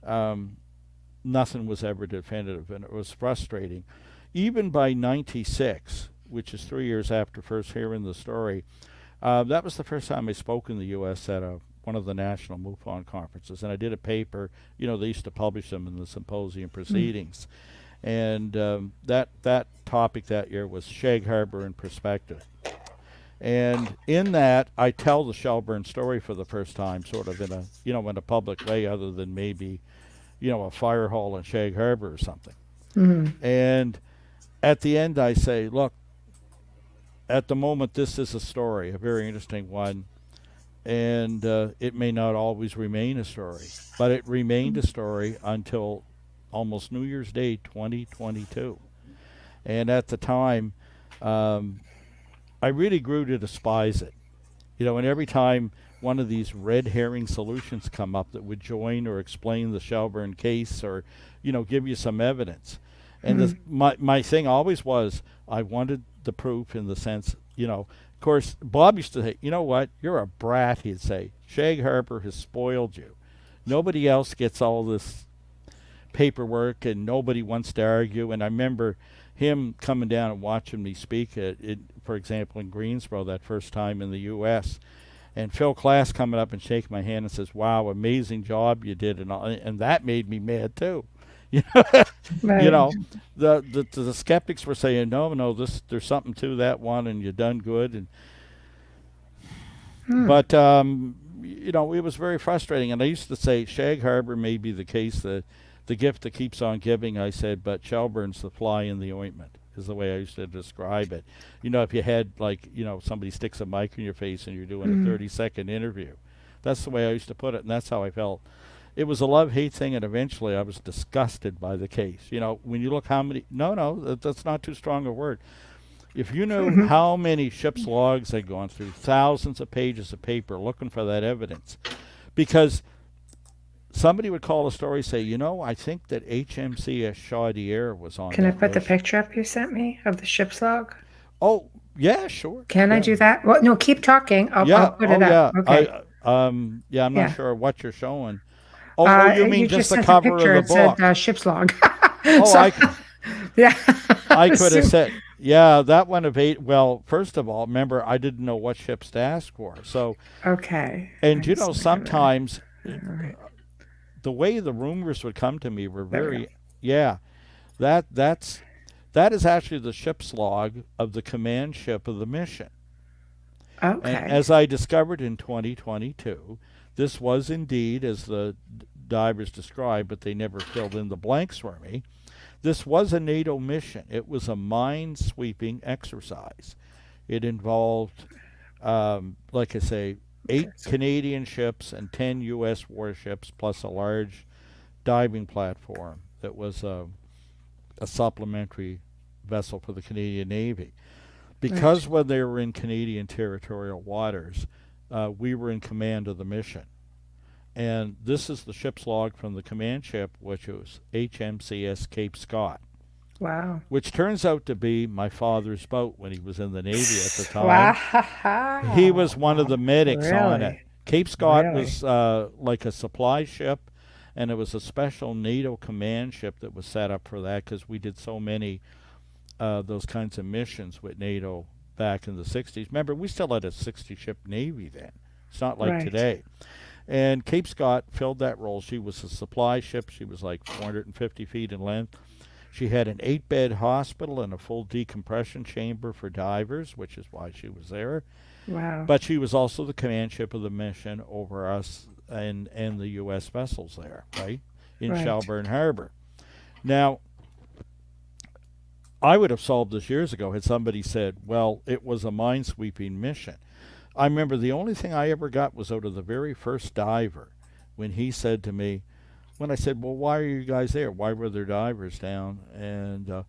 nothing was ever definitive, and it was frustrating. Even by 96, which is 3 years after first hearing the story, that was the first time I spoke in the U.S. at one of the national MUFON conferences, and I did a paper. They used to publish them in the Symposium proceedings, and that topic that year was Shag Harbour in Perspective. And in that, I tell the Shelburne story for the first time, sort of in a public way, other than maybe, a fire hall in Shag Harbour or something. Mm-hmm. And at the end, I say, look, at the moment, this is a story, a very interesting one. And it may not always remain a story, but it remained a story until almost New Year's Day 2022. And at the time, I really grew to despise it. And every time one of these red herring solutions come up that would join or explain the Shelburne case or, give you some evidence. And my thing always was I wanted the proof in the sense, of course, Bob used to say, you know what, you're a brat, he'd say. Shag Harbour has spoiled you. Nobody else gets all this paperwork and nobody wants to argue. And I remember him coming down and watching me speak, for example, in Greensboro that first time in the U.S., and Phil Class coming up and shaking my hand and says, wow, amazing job you did. And that made me mad too. Right. The skeptics were saying, no, there's something to that one, and you done good. But it was very frustrating. And I used to say, Shag Harbour may be the case, the gift that keeps on giving. I said, but Shelburne's the fly in the ointment, is the way I used to describe it. If you had somebody sticks a mic in your face and you're doing a 30-second interview, that's the way I used to put it, and that's how I felt. It was a love-hate thing, and eventually I was disgusted by the case. When you look how many... No, that's not too strong a word. If you knew how many ship's logs they'd gone through, thousands of pages of paper looking for that evidence, because somebody would call a story, say, I think that HMCS Chaudière was on. Can I that put the mission. picture up you sent me of the ship's log? Oh, yeah, sure. Can I do that? Well, no, keep talking. I'll put it up. Yeah. Okay. I'm not Yeah. sure what you're showing. Oh, you mean just the sent a cover picture. of the It book? said ship's log. Oh, So- yeah. I could have said, that one of 8. Well, first of all, remember, I didn't know what ships to ask for. So, Okay. and I just- sometimes All right. the way the rumors would come to me were There we very, that is actually the ship's log of the command ship of the mission. Okay. And as I discovered in 2022, this was indeed, as the divers described, but they never filled in the blanks for me, this was a NATO mission. It was a mine-sweeping exercise. It involved, like I say, 8 Canadian ships and 10 U.S. warships, plus a large diving platform that was a supplementary vessel for the Canadian Navy. Because when they were in Canadian territorial waters, we were in command of the mission. And this is the ship's log from the command ship, which was HMCS Cape Scott, Wow. which turns out to be my father's boat when he was in the Navy at the time. Wow. He was one of the medics on it. Really? Cape Scott Really? was like a supply ship, and it was a special NATO command ship that was set up for that, because we did so many those kinds of missions with NATO back in the 60s. Remember, we still had a 60-ship Navy then. It's not like Right. today. And Cape Scott filled that role. She was a supply ship. She was like 450 feet in length. She had an 8-bed hospital and a full decompression chamber for divers, which is why she was there. Wow. But she was also the command ship of the mission over us and the U.S. vessels there, right, in Right. Shelburne Harbor. Now, I would have solved this years ago had somebody said, well, it was a mine-sweeping mission. I remember the only thing I ever got was out of the very first diver when he said to me, when I said, well, why are you guys there? Why were there divers down? And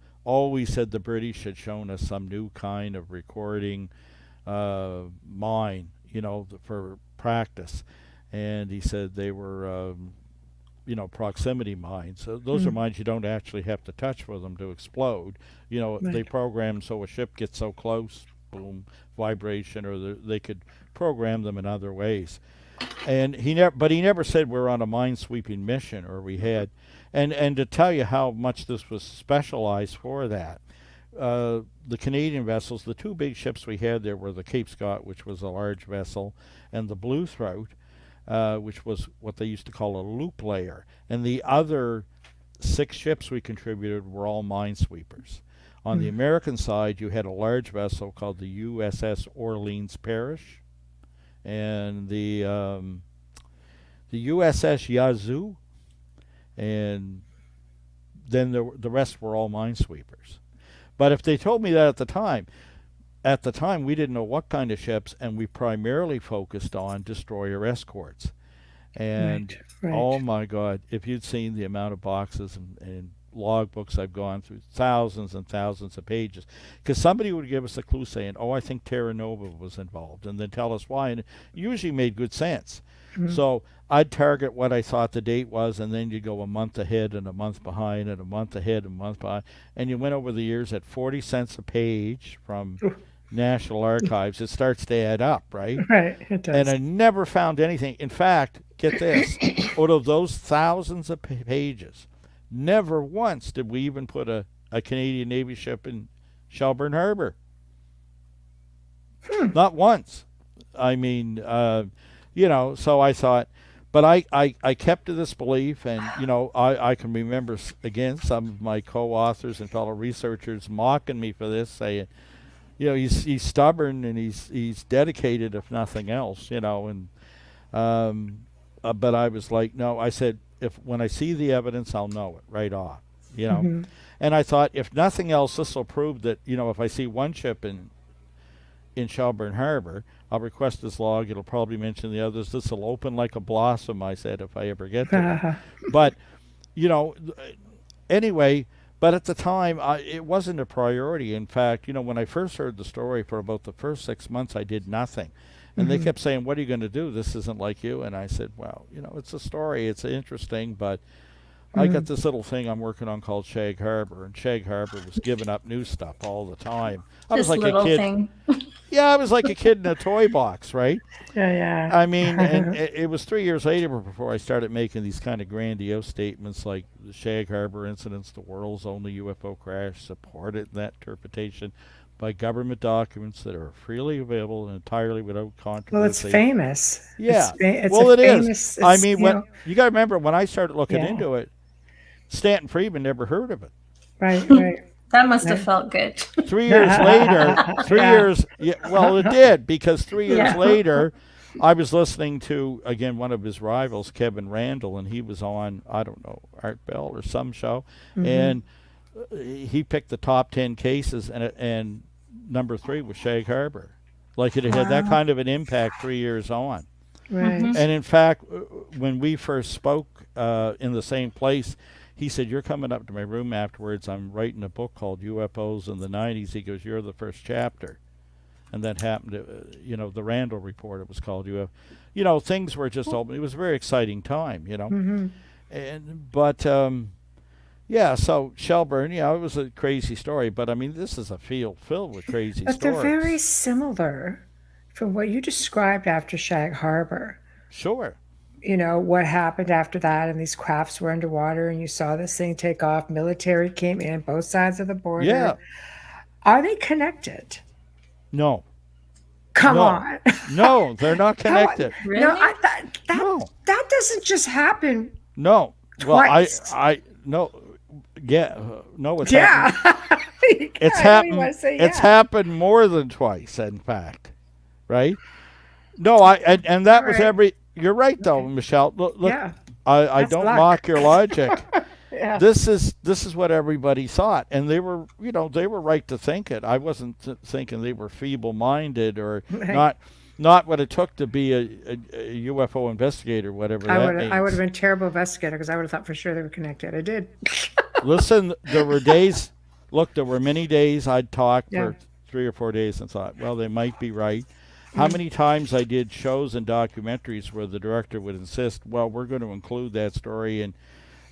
he said the British had shown us some new kind of recording mine, for practice. And he said they were, proximity mines. So those are mines you don't actually have to touch for them to explode. They program so a ship gets so close, boom, vibration, or they could program them in other ways. And he never said we're on a mine-sweeping mission, or we had. And to tell you how much this was specialized for that, the Canadian vessels, the 2 big ships we had there were the Cape Scott, which was a large vessel, and the Blue Throat, which was what they used to call a loop layer. And the other 6 ships we contributed were all minesweepers. On the American side, you had a large vessel called the USS Orleans Parish, and the USS Yazoo, and then the rest were all minesweepers. But if they told me that at the time we didn't know what kind of ships, and we primarily focused on destroyer escorts. And Right. oh my God, if you'd seen the amount of boxes and logbooks I've gone through, thousands and thousands of pages, because somebody would give us a clue saying, I think Terra Nova was involved, and then tell us why, and it usually made good sense. So I'd target what I thought the date was, and then you go a month ahead and a month behind and a month ahead and a month behind, and you went over the years at 40 cents a page from National Archives. It starts to add up, right? Right. It does. And I never found anything. In fact, get this, out of those thousands of pages, never once did we even put a Canadian Navy ship in Shelburne Harbor. Not once. I mean, so I thought, but I kept to this belief, and, I can remember, again, some of my co-authors and fellow researchers mocking me for this, saying, he's stubborn and he's dedicated, if nothing else, and but I was like, no, I said, when I see the evidence, I'll know it right off, And I thought, if nothing else, this will prove that, if I see one ship in Shelburne Harbor, I'll request this log. It'll probably mention the others. This will open like a blossom, I said, if I ever get there. But, anyway, But at the time, it wasn't a priority. In fact, when I first heard the story, for about the first 6 months, I did nothing. And they kept saying, "What are you going to do? This isn't like you." And I said, "Well, it's a story. It's interesting, but I got this little thing I'm working on called Shag Harbour, and Shag Harbour was giving up new stuff all the time. I was This like a little kid. thing. Yeah, I was like a kid in a toy box, right? Yeah. I mean, and it was 3 years later before I started making these kind of grandiose statements like the Shag Harbour Incident, the world's only UFO crash, supported in that interpretation by government documents that are freely available and entirely without controversy. Well, it's famous. Yeah. It's Well, it is. famous, I mean, you got to remember, when I started looking into it, Stanton Friedman never heard of it. Right. That must have felt good. 3 years later, well, it did, because 3 years later, I was listening to, again, one of his rivals, Kevin Randall, and he was on, I don't know, Art Bell or some show, and he picked the top 10 cases, and number 3 was Shag Harbour. Like, it had that kind of an impact 3 years on. Right. And in fact, when we first spoke in the same place, he said, "You're coming up to my room afterwards. I'm writing a book called UFOs in the 90s. He goes, "You're the first chapter." And that happened to, the Randall Report, it was called UFO. Things were just open. It was a very exciting time, So Shelburne, it was a crazy story. But, I mean, this is a field filled with crazy But stories. they're very similar from what you described after Shag Harbour. Sure. What happened after that, and these crafts were underwater, and you saw this thing take off. Military came in, both sides of the border. Yeah. Are they connected? No. Come on. No, they're not connected. Really? No, No. that doesn't just happen. No. Twice. Well, no. Yeah. No, it's Yeah. It's happened. It's happened more than twice, in fact. Right? No, and that was every. You're right, though, Michelle. Look, I don't mock your logic. Yeah. This is what everybody thought, and they were right to think it. I wasn't thinking they were feeble-minded or not what it took to be a UFO investigator, whatever that means. I would have been a terrible investigator, because I would have thought for sure they were connected. I did. Listen, there were days. Look, there were many days I'd talk for 3 or 4 days and thought, well, they might be right. How many times I did shows and documentaries where the director would insist, well, we're going to include that story, and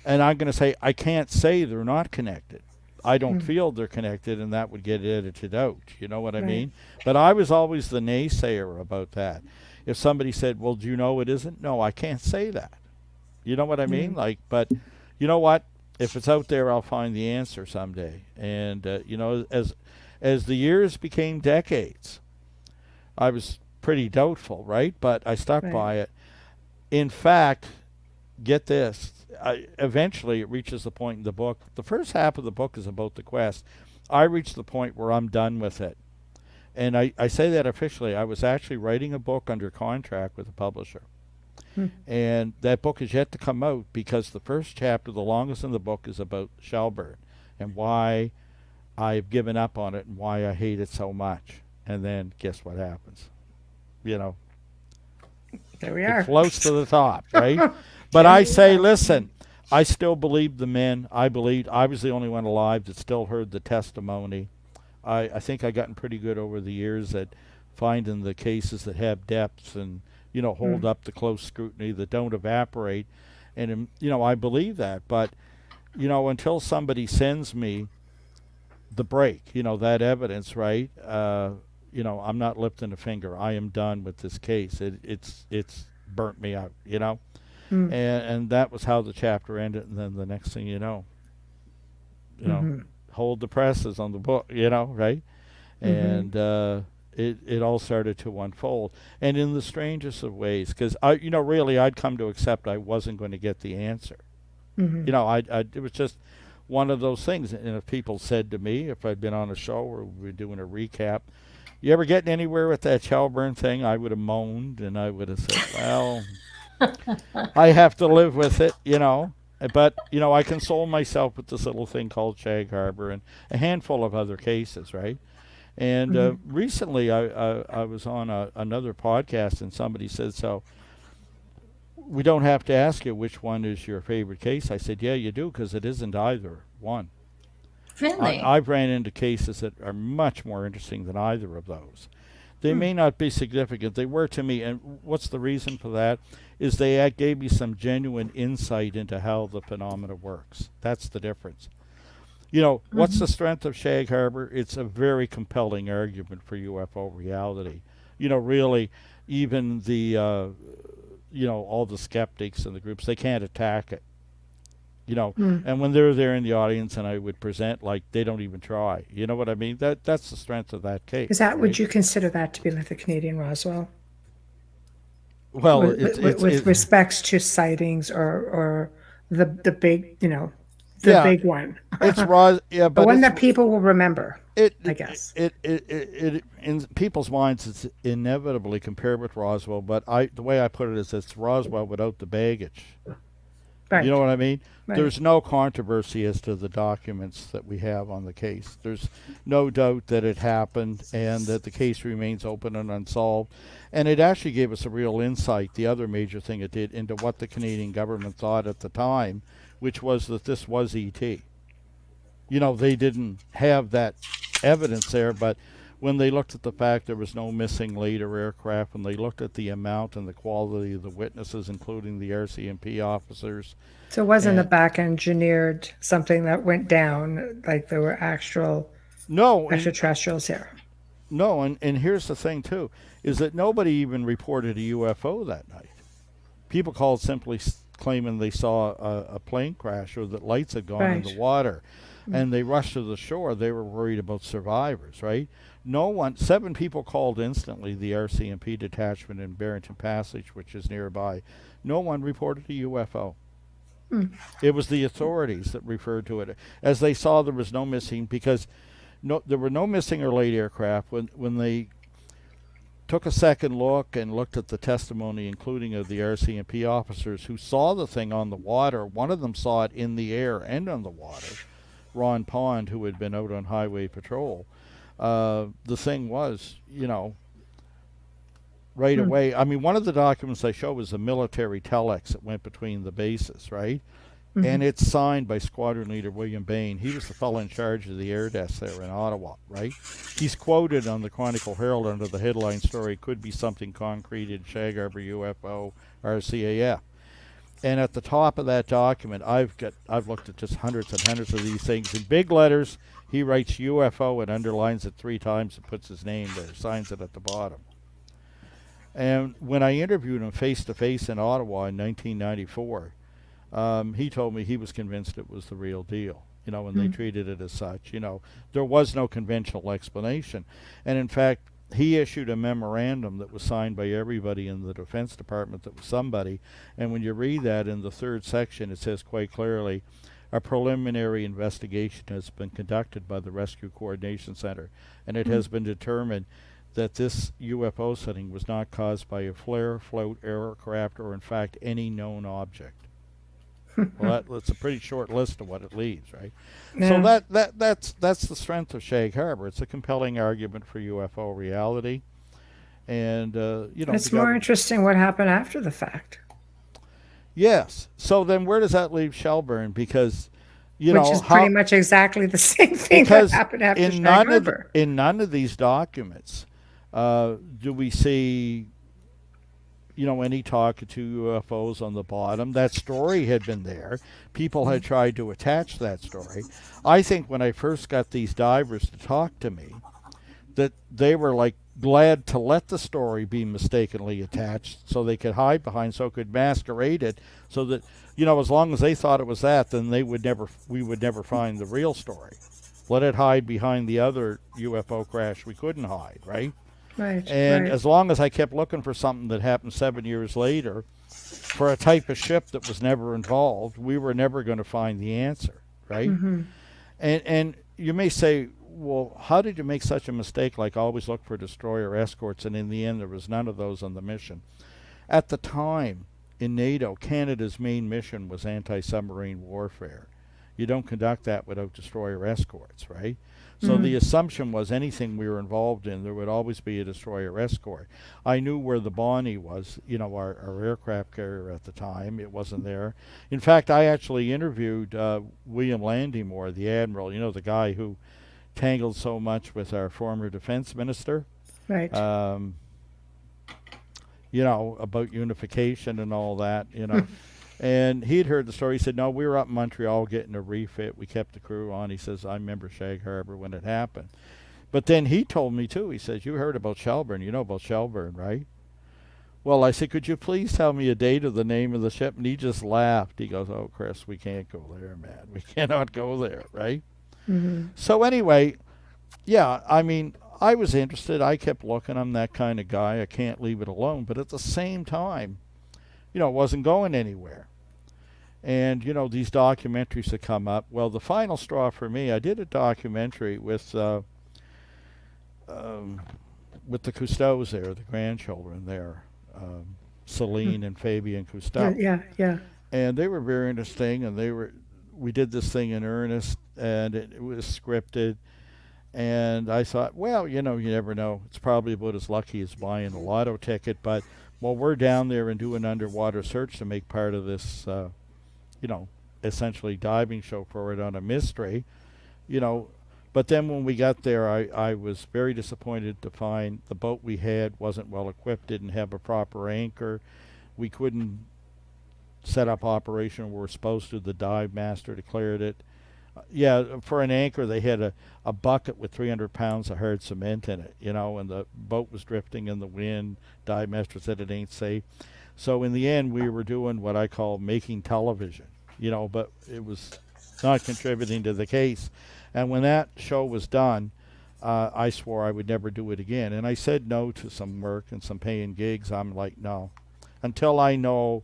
I'm going to say, I can't say they're not connected. I don't feel they're connected, and that would get edited out. You know what I mean? But I was always the naysayer about that. If somebody said, well, do you know it isn't? No, I can't say that. You know what I mean? But you know what? If it's out there, I'll find the answer someday. And, as the years became decades, I was pretty doubtful, right? But I stuck by it. In fact, get this, eventually it reaches the point in the book. The first half of the book is about the quest. I reached the point where I'm done with it. And I say that officially. I was actually writing a book under contract with a publisher. And that book is yet to come out, because the first chapter, the longest in the book, is about Shelburne and why I've given up on it and why I hate it so much. And then guess what happens? There we are. It floats to the top, right? But I say, listen, I still believe the men. I believed I was the only one alive that still heard the testimony. I think I gotten pretty good over the years at finding the cases that have depths and, hold up to close scrutiny, that don't evaporate. And, I believe that. But, until somebody sends me the break, that evidence, right? I'm not lifting a finger. I am done with this case. It's burnt me out, and that was how the chapter ended. And then the next thing you know, hold the presses on the book, right? And it all started to unfold, and in the strangest of ways, because really I'd come to accept I wasn't going to get the answer. It was just one of those things. And if people said to me, if I'd been on a show or we were doing a recap, you ever getting anywhere with that Shelburne thing? I would have moaned, and I would have said, well, I have to live with it, But, I console myself with this little thing called Shag Harbour and a handful of other cases, right? And recently I was on another podcast, and somebody said, so we don't have to ask you which one is your favorite case. I said, yeah, you do, because it isn't either one. Really? I've ran into cases that are much more interesting than either of those. They may not be significant. They were to me, and what's the reason for that? Is they gave me some genuine insight into how the phenomena works. That's the difference. What's the strength of Shag Harbour? It's a very compelling argument for UFO reality. Really, even the, all the skeptics and the groups, they can't attack it. And when they're there in the audience and I would present, like, they don't even try. You know what I mean? That's the strength of that case. Is that, right? would you consider that to be like the Canadian Roswell? Well, with respects to sightings or the big, the big one. It's Ros, yeah, but the one that people will remember. I guess it in people's minds it's inevitably compared with Roswell, but the way I put it is it's Roswell without the baggage. Right. You know what I mean? Right. There's no controversy as to the documents that we have on the case. There's no doubt that it happened and that the case remains open and unsolved. And it actually gave us a real insight, the other major thing it did, into what the Canadian government thought at the time, which was that this was E.T. They didn't have that evidence there, but when they looked at the fact there was no missing later aircraft, when they looked at the amount and the quality of the witnesses, including the RCMP officers. So it wasn't a back engineered something that went down, like there were extraterrestrials here. No, and here's the thing too, is that nobody even reported a UFO that night. People called simply claiming they saw a plane crash or that lights had gone in the water. And they rushed to the shore. They were worried about survivors, right? 7 people called instantly, the RCMP detachment in Barrington Passage, which is nearby. No one reported a UFO. It was the authorities that referred to it, as they saw there was no missing, because there were no missing or late aircraft. When they took a second look and looked at the testimony, including of the RCMP officers who saw the thing on the water, one of them saw it in the air and on the water, Ron Pond, who had been out on highway patrol. The thing was, right away. I mean, one of the documents I show was a military telex that went between the bases, right? And it's signed by Squadron Leader William Bain. He was the fellow in charge of the air desk there in Ottawa, right? He's quoted on the Chronicle Herald under the headline story, "Could be something concrete in Shag Harbour UFO RCAF." And at the top of that document, I've looked at just hundreds and hundreds of these things. In big letters, he writes UFO and underlines it 3 times and puts his name there, signs it at the bottom. And when I interviewed him face-to-face in Ottawa in 1994, he told me he was convinced it was the real deal, and they treated it as such. There was no conventional explanation. And in fact, he issued a memorandum that was signed by everybody in the Defense Department that was somebody. And when you read that in the 3rd section, it says quite clearly, a preliminary investigation has been conducted by the Rescue Coordination Center, and it has been determined that this UFO sighting was not caused by a flare, float, aircraft, or in fact any known object. Well, that's a pretty short list of what it leaves, right? Yeah. So that's the strength of Shag Harbour. It's a compelling argument for UFO reality, and it's more interesting what happened after the fact. Yes. So then, where does that leave Shelburne? Because which is pretty much exactly the same thing that happened after Shag Harbour. In none of these documents do we see any talk to UFOs on the bottom. That story had been there. People had tried to attach that story. I think when I first got these divers to talk to me, that they were like glad to let the story be mistakenly attached so they could hide behind, so it could masquerade it, so that, as long as they thought it was that, then we would never find the real story. Let it hide behind the other UFO crash we couldn't hide, right? Right. And as long as I kept looking for something that happened 7 years later for a type of ship that was never involved, we were never going to find the answer, right? And you may say, well, how did you make such a mistake, like always look for destroyer escorts, and in the end there was none of those on the mission? At the time, in NATO, Canada's main mission was anti-submarine warfare. you don't conduct that without destroyer escorts, right? So the assumption was anything we were involved in, there would always be a destroyer escort. I knew where the Bonnie was, our aircraft carrier at the time. It wasn't there. In fact, I actually interviewed William Landymore, the admiral, the guy who tangled so much with our former defense minister. Right. About unification and all that, And he'd heard the story. He said, no, we were up in Montreal getting a refit. We kept the crew on. He says, I remember Shag Harbour when it happened. But then he told me, too. He says, you heard about Shelburne. You know about Shelburne, right? Well, I said, could you please tell me a date of the name of the ship? And he just laughed. He goes, oh, Chris, we can't go there, man. We cannot go there, right? Mm-hmm. So anyway, yeah, I mean, I was interested. I kept looking. I'm that kind of guy. I can't leave it alone. But at the same time, it wasn't going anywhere. And, these documentaries that come up. Well, the final straw for me, I did a documentary with the Cousteaus there, the grandchildren there, Celine and Fabian Cousteau. Yeah. And they were very interesting, and we did this thing in earnest, and it was scripted. And I thought, well, you never know. It's probably about as lucky as buying a lotto ticket. But while we're down there and doing underwater search to make part of this, essentially diving show for it on a mystery, But then when we got there, I was very disappointed to find the boat we had wasn't well equipped, didn't have a proper anchor. We couldn't set up operation where we're supposed to. The dive master declared it. For an anchor, they had a bucket with 300 pounds of hard cement in it, and the boat was drifting in the wind. Dive master said it ain't safe. So in the end, we were doing what I call making television, but it was not contributing to the case. And when that show was done, I swore I would never do it again. And I said no to some work and some paying gigs. I'm like, no. Until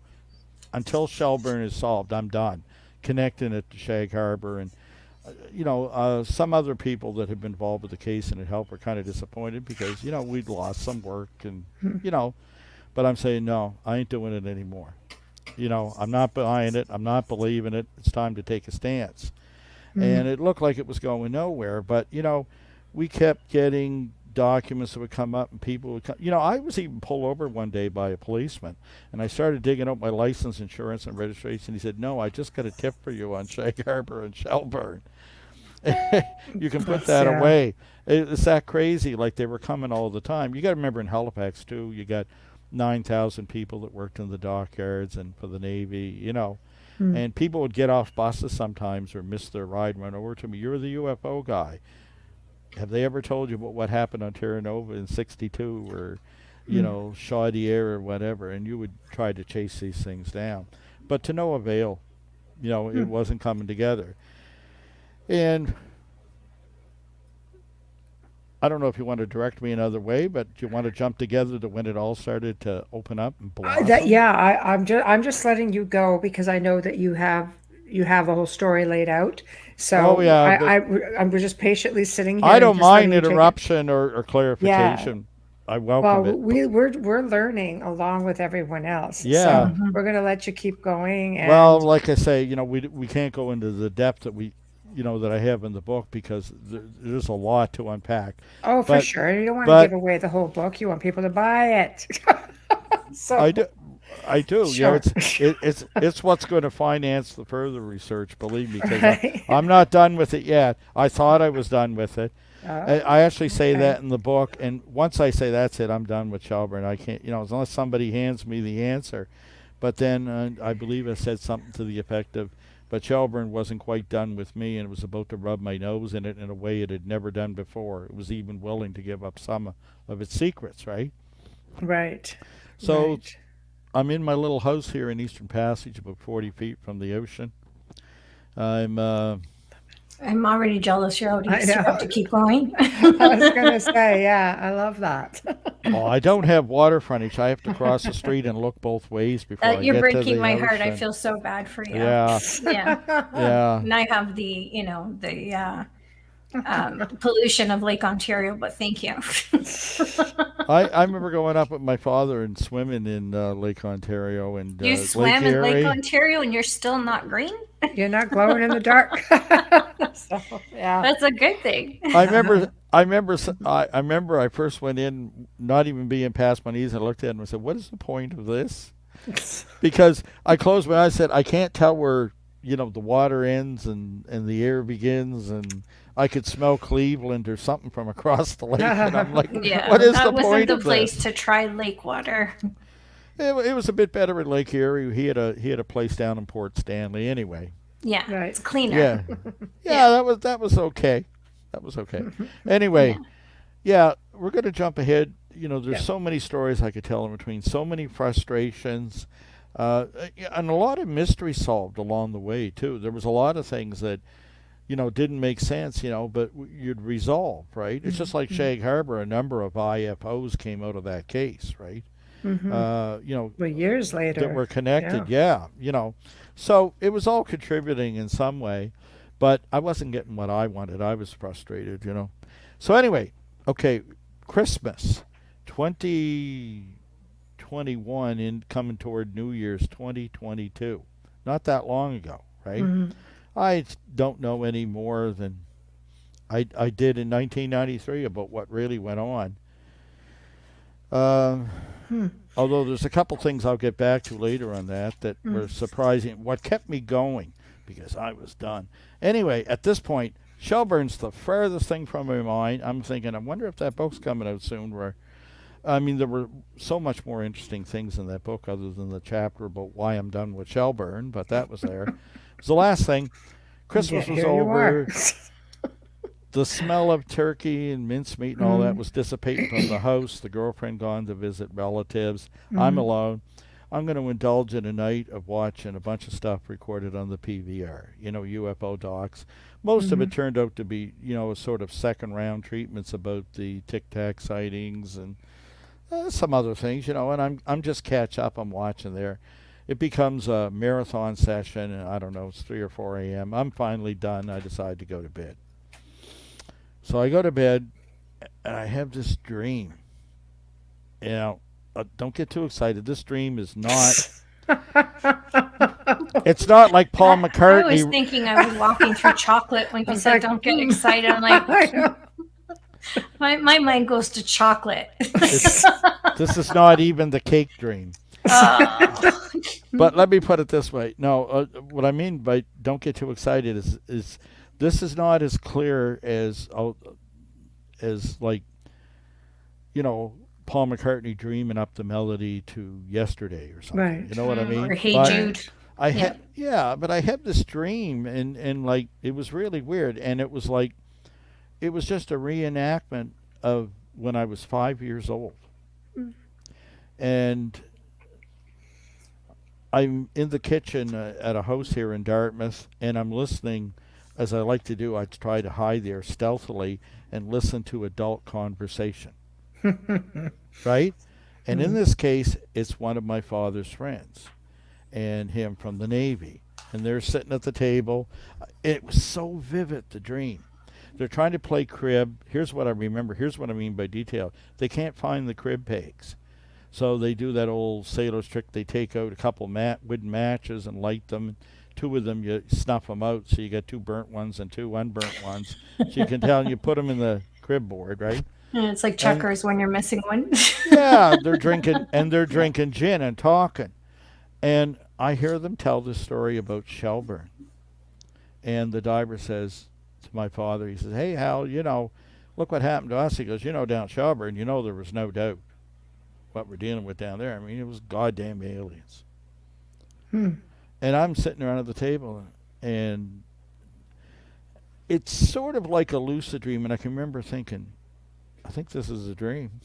Shelburne is solved, I'm done. Connecting it to Shag Harbour. And, some other people that have been involved with the case and it helped were kind of disappointed because, we'd lost some work and, But I'm saying, no, I ain't doing it anymore. I'm not buying it. I'm not believing it. It's time to take a stance. And it looked like it was going nowhere. But, we kept getting documents that would come up and people would come. I was even pulled over one day by a policeman. And I started digging up my license, insurance, and registration. He said, no, I just got a tip for you on Shag Harbour and Shelburne. You can put that away. It's that crazy. Like they were coming all the time. You got to remember in Halifax, too, you got 9,000 people that worked in the dockyards and for the Navy, And people would get off buses sometimes or miss their ride, run over to me. You're the UFO guy. Have they ever told you about what happened on Terra Nova in 62 or, Chaudière or whatever? And you would try to chase these things down. But to no avail, it wasn't coming together. And I don't know if you want to direct me another way, but do you want to jump together to when it all started to open up and blossom? I'm just letting you go because I know that you have the whole story laid out. So I'm just patiently sitting here. I don't mind interruption or clarification. I welcome it. We're learning along with everyone else. Yeah. So we're going to let you keep going. And well, like I say, we can't go into the depth that that I have in the book because there's a lot to unpack. Oh, for sure. You don't want to give away the whole book. You want people to buy it. So I do. Sure. It's what's going to finance the further research. Believe me, because I'm not done with it yet. I thought I was done with it. I actually say that in the book, and once I say that's it, I'm done with Shelburne. I can't, unless somebody hands me the answer. But then I believe I said something to the effect of, but Shelburne wasn't quite done with me, and it was about to rub my nose in it in a way it had never done before. It was even willing to give up some of its secrets, right? Right. So right. I'm in my little house here in Eastern Passage, about 40 feet from the ocean. I'm already jealous. You have to keep going. I was going to say, I love that. Well, I don't have water frontage. I have to cross the street and look both ways before I get to the ocean. You're breaking my heart. I feel so bad for you. Yeah. Yeah. And I have the pollution of Lake Ontario, but thank you. I remember going up with my father and swimming in Lake Ontario and you swam in Lake Ontario and you're still not green? You're not glowing in the dark. So, yeah. That's a good thing. I remember I first went in, not even being past my knees, and I looked at it and I said, "What is the point of this?" Because I closed my eyes, said, "I can't tell where the water ends and the air begins, and I could smell Cleveland or something from across the lake." And I'm like, Yeah, "What is that the wasn't point the of place this?" to try lake water. It was a bit better in Lake Erie. He had a place down in Port Stanley, anyway. Yeah, Right. it's cleaner. Yeah, yeah, that was okay. That was okay. Anyway, yeah, we're gonna jump ahead. There's Yeah. so many stories I could tell in between, so many frustrations, and a lot of mystery solved along the way too. There was a lot of things that didn't make sense, but you'd resolve, right? It's just like Shag Harbour. A number of IFOs came out of that case, right? Well, years later. That were connected. Yeah. So it was all contributing in some way, but I wasn't getting what I wanted. I was frustrated. So anyway, okay, Christmas 2021 in coming toward New Year's 2022. Not that long ago, right? I don't know any more than I did in 1993 about what really went on. Although there's a couple things I'll get back to later on that were surprising. What kept me going, because I was done. Anyway, at this point, Shelburne's the furthest thing from my mind. I'm thinking, I wonder if that book's coming out soon. There were so much more interesting things in that book other than the chapter about why I'm done with Shelburne, but that was there. It was the last thing. Christmas was over. The smell of turkey and mincemeat and all that was dissipating from the house. The girlfriend gone to visit relatives. I'm alone. I'm going to indulge in a night of watching a bunch of stuff recorded on the PVR, UFO docs. Most of it turned out to be, a sort of second round treatments about the Tic Tac sightings and some other things, and I'm just catch up. I'm watching there. It becomes a marathon session, and I don't know, it's 3 or 4 a.m. I'm finally done. I decide to go to bed. So I go to bed, and I have this dream. Don't get too excited. This dream is not... It's not like Paul McCartney. I was thinking I was walking through chocolate when you said don't get excited. I'm like, my mind goes to chocolate. This is not even the cake dream. But let me put it this way. No, what I mean by don't get too excited is this is not as clear as like, Paul McCartney dreaming up the melody to Yesterday or something. Right. You know what I mean? Or Hey Jude. But I had this dream and like it was really weird, and it was like it was just a reenactment of when I was 5 years old. And I'm in the kitchen at a house here in Dartmouth, and I'm listening, as I like to do. I try to hide there stealthily and listen to adult conversation. Right? And in this case, it's one of my father's friends and him from the Navy. And they're sitting at the table. It was so vivid, the dream. They're trying to play crib. Here's what I remember. Here's what I mean by detail. They can't find the crib pegs. So they do that old sailor's trick. They take out a couple wooden matches and light them. Two of them, you snuff them out, so you get 2 burnt ones and 2 unburnt ones. So you can tell, and you put them in the crib board, right? And it's like checkers when you're missing one. Yeah, they're drinking gin and talking. And I hear them tell this story about Shelburne. And the diver says to my father, he says, "Hey, Hal, look what happened to us." He goes, down at Shelburne, there was no doubt what we're dealing with down there. I mean, it was goddamn aliens. And I'm sitting around at the table, and it's sort of like a lucid dream, and I can remember thinking, I think this is a dream.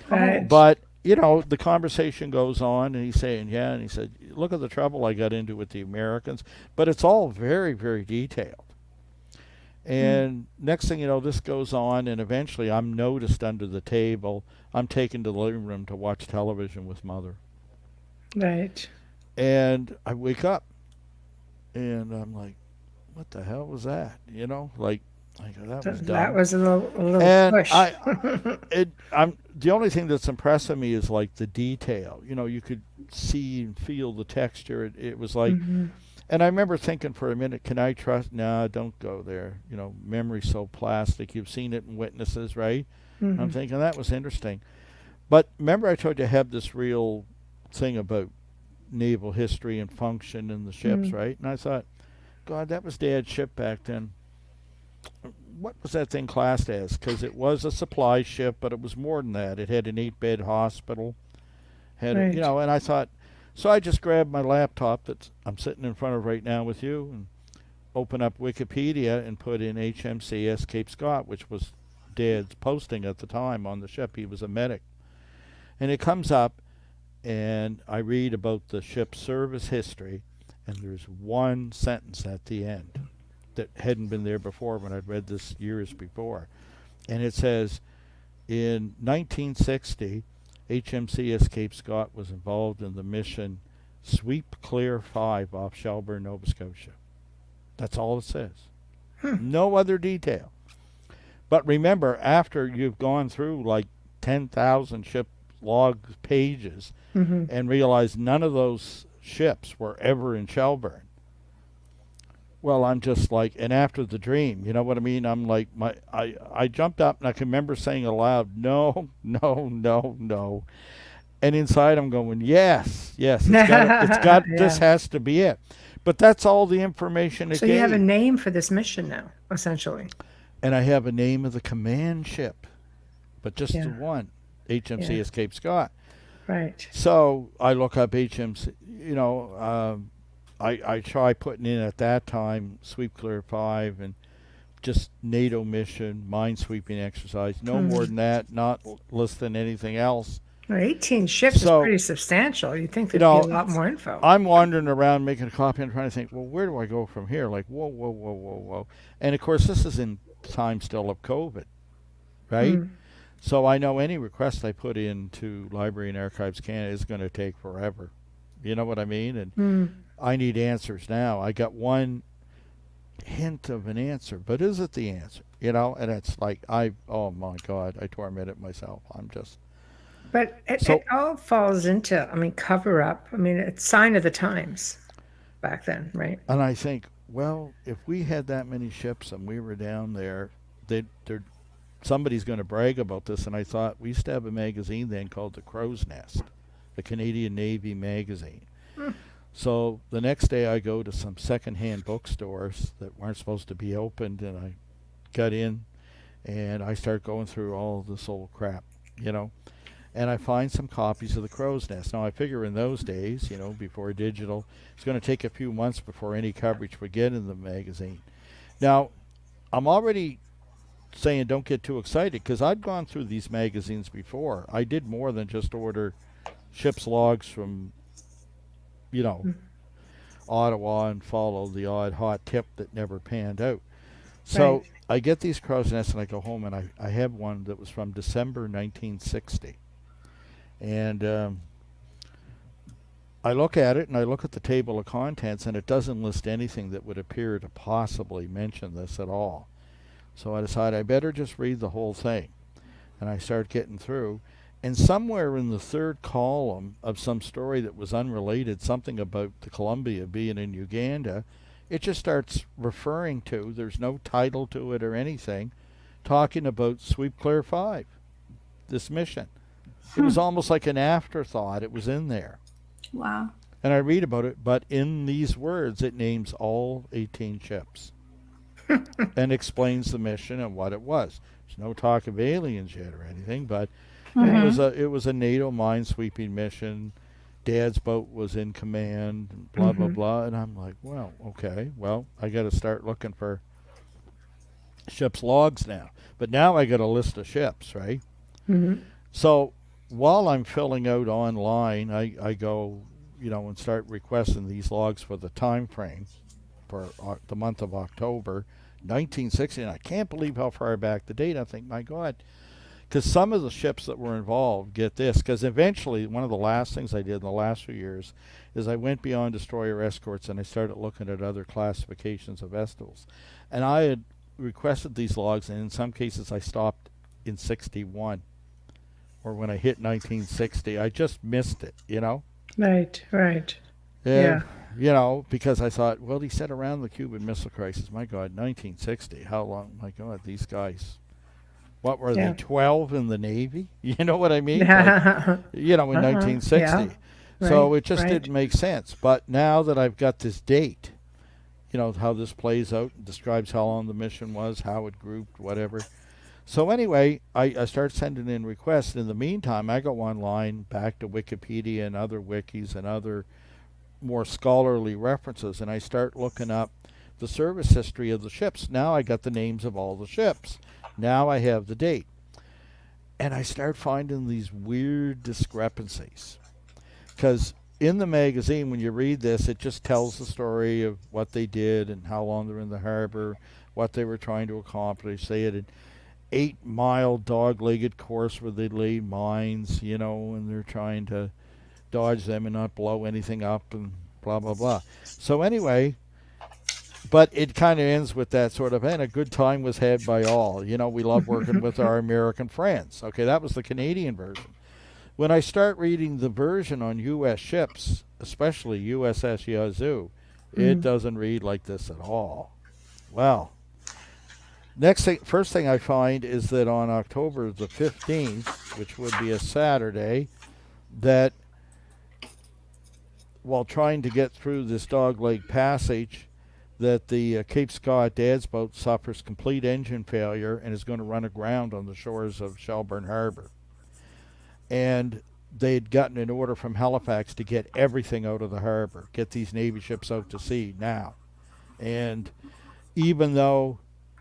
Right. But, the conversation goes on, and he's saying, yeah, and he said, look at the trouble I got into with the Americans. But it's all very, very detailed. And next thing you know, this goes on, and eventually I'm noticed under the table. I'm taken to the living room to watch television with Mother. Right. And I wake up, and I'm like, what the hell was that? That was dumb. That was a little And push. I'm the only thing that's impressing me is like the detail. You could see and feel the texture. It was like And I remember thinking for a minute, can I trust? No, don't go there. You know, memory's so plastic. You've seen it in witnesses, right? I'm thinking that was interesting. But remember I told you I have this real thing about naval history and function in the ships, right? And I thought, God, that was Dad's ship back then. What was that thing classed as? Because it was a supply ship, but it was more than that. It had an 8-bed hospital. Had Right. you know, and I thought, so I just grabbed my laptop that I'm sitting in front of right now with you and open up Wikipedia and put in HMCS Cape Scott, which was Dad's posting at the time on the ship. He was a medic. And it comes up, and I read about the ship's service history, and there's one sentence at the end that hadn't been there before when I'd read this years before. And it says, in 1960, HMCS Cape Scott was involved in the mission Sweep Clear 5 off Shelburne, Nova Scotia. That's all it says. No other detail. But remember, after you've gone through like 10,000 ship log pages and realized none of those ships were ever in Shelburne, well, I'm just like, and after the dream, you know what I mean? I'm like, I jumped up and I can remember saying aloud, no, no, no, no. And inside I'm going, yes, it's got Yeah. this has to be it. But that's all the information it So gave. you have a name for this mission now, essentially. And I have a name of the command ship, but just Yeah. the one, HMCS Cape Scott. Right. So I look up HMC, you know, I try putting in at that time Sweep Clear 5 and just NATO mission, minesweeping exercise. No more than that, not listing anything else. Well, 18 ships So, is pretty substantial. You'd think you there'd know, be a lot more info. I'm wandering around making a copy and trying to think, well, where do I go from here? Like, whoa, whoa, whoa, whoa, whoa. And of course, this is in time still of COVID, right? So I know any request I put into Library and Archives Canada is going to take forever. You know what I mean? And I need answers now. I got one hint of an answer, but is it the answer? You know, and it's like, oh my God, I tormented myself. I'm just. But it all falls into, I mean, cover up. I mean, it's sign of the times back then, right? And I think, well, if we had that many ships and we were down there, somebody's going to brag about this. And I thought, we used to have a magazine then called The Crow's Nest, the Canadian Navy magazine. So the next day I go to some secondhand bookstores that weren't supposed to be opened, and I got in and I start going through all this old crap, you know. And I find some copies of The Crow's Nest. Now, I figure in those days, you know, before digital, it's going to take a few months before any coverage would get in the magazine. Now, I'm already saying don't get too excited, because I'd gone through these magazines before. I did more than just order ship's logs from, you know, Ottawa and follow the odd hot tip that never panned out. So Right. I get these Crow's Nests and I go home, and I have one that was from December 1960. And I look at it, and I look at the table of contents, and it doesn't list anything that would appear to possibly mention this at all. So I decide I better just read the whole thing. And I start getting through. And somewhere in the third column of some story that was unrelated, something about the Columbia being in Uganda, it just starts referring to, there's no title to it or anything, talking about Sweep Clear 5, this mission. It was almost like an afterthought. It was in there. Wow. And I read about it, but in these words, it names all 18 ships and explains the mission and what it was. There's no talk of aliens yet or anything, but it was a NATO minesweeping mission. Dad's boat was in command, and blah, blah, blah. And I'm like, well, okay, well, I got to start looking for ship's logs now. But now I got a list of ships, right? So while I'm filling out online, I go, you know, and start requesting these logs for the time frame for the month of October 1960. And I can't believe how far back the date. I think, my God, because some of the ships that were involved, get this, because eventually one of the last things I did in the last few years is I went beyond destroyer escorts and I started looking at other classifications of vessels. And I had requested these logs, and in some cases I stopped in 61. Or when I hit 1960, I just missed it, you know? Right. Yeah. because I thought, well, he said around the Cuban Missile Crisis. My God, 1960. How long? My God, these guys. What were they, 12 in the Navy? You know what I mean? Like, in 1960. Yeah. So it just didn't make sense. But now that I've got this date, how this plays out, describes how long the mission was, how it grouped, whatever. So anyway, I started sending in requests. In the meantime, I go online, back to Wikipedia and other wikis and other more scholarly references, and I start looking up the service history of the ships. Now I got the names of all the ships. Now I have the date. And I start finding these weird discrepancies. Because in the magazine, when you read this, it just tells the story of what they did and how long they're in the harbor, what they were trying to accomplish. They had an 8-mile dog-legged course where they laid mines, and they're trying to dodge them and not blow anything up and blah, blah, blah. So anyway, but it kind of ends with that sort of, and a good time was had by all. We love working with our American friends. Okay, that was the Canadian version. When I start reading the version on U.S. ships, especially USS Yazoo, it doesn't read like this at all. Well, first thing I find is that on October the 15th, which would be a Saturday, that while trying to get through this dogleg passage, that the Cape Scott Dad's boat suffers complete engine failure and is going to run aground on the shores of Shelburne Harbor. And they'd gotten an order from Halifax to get everything out of the harbor, get these Navy ships out to sea now. And even though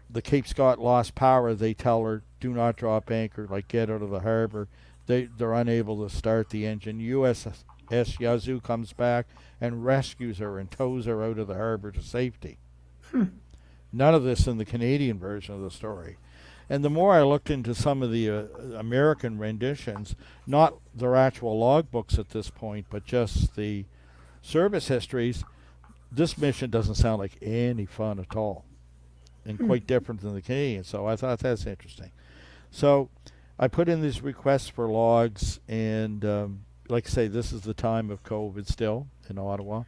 the Cape Scott lost power, they tell her, do not drop anchor, get out of the harbor. They're unable to start the engine. USS Yazoo comes back and rescues her and tows her out of the harbor to safety. None of this in the Canadian version of the story. And the more I looked into some of the American renditions, not their actual logbooks at this point, but just the service histories, this mission doesn't sound like any fun at all, and quite different than the Canadian. So I thought that's interesting. So I put in these requests for logs, and like I say, this is the time of COVID still in Ottawa.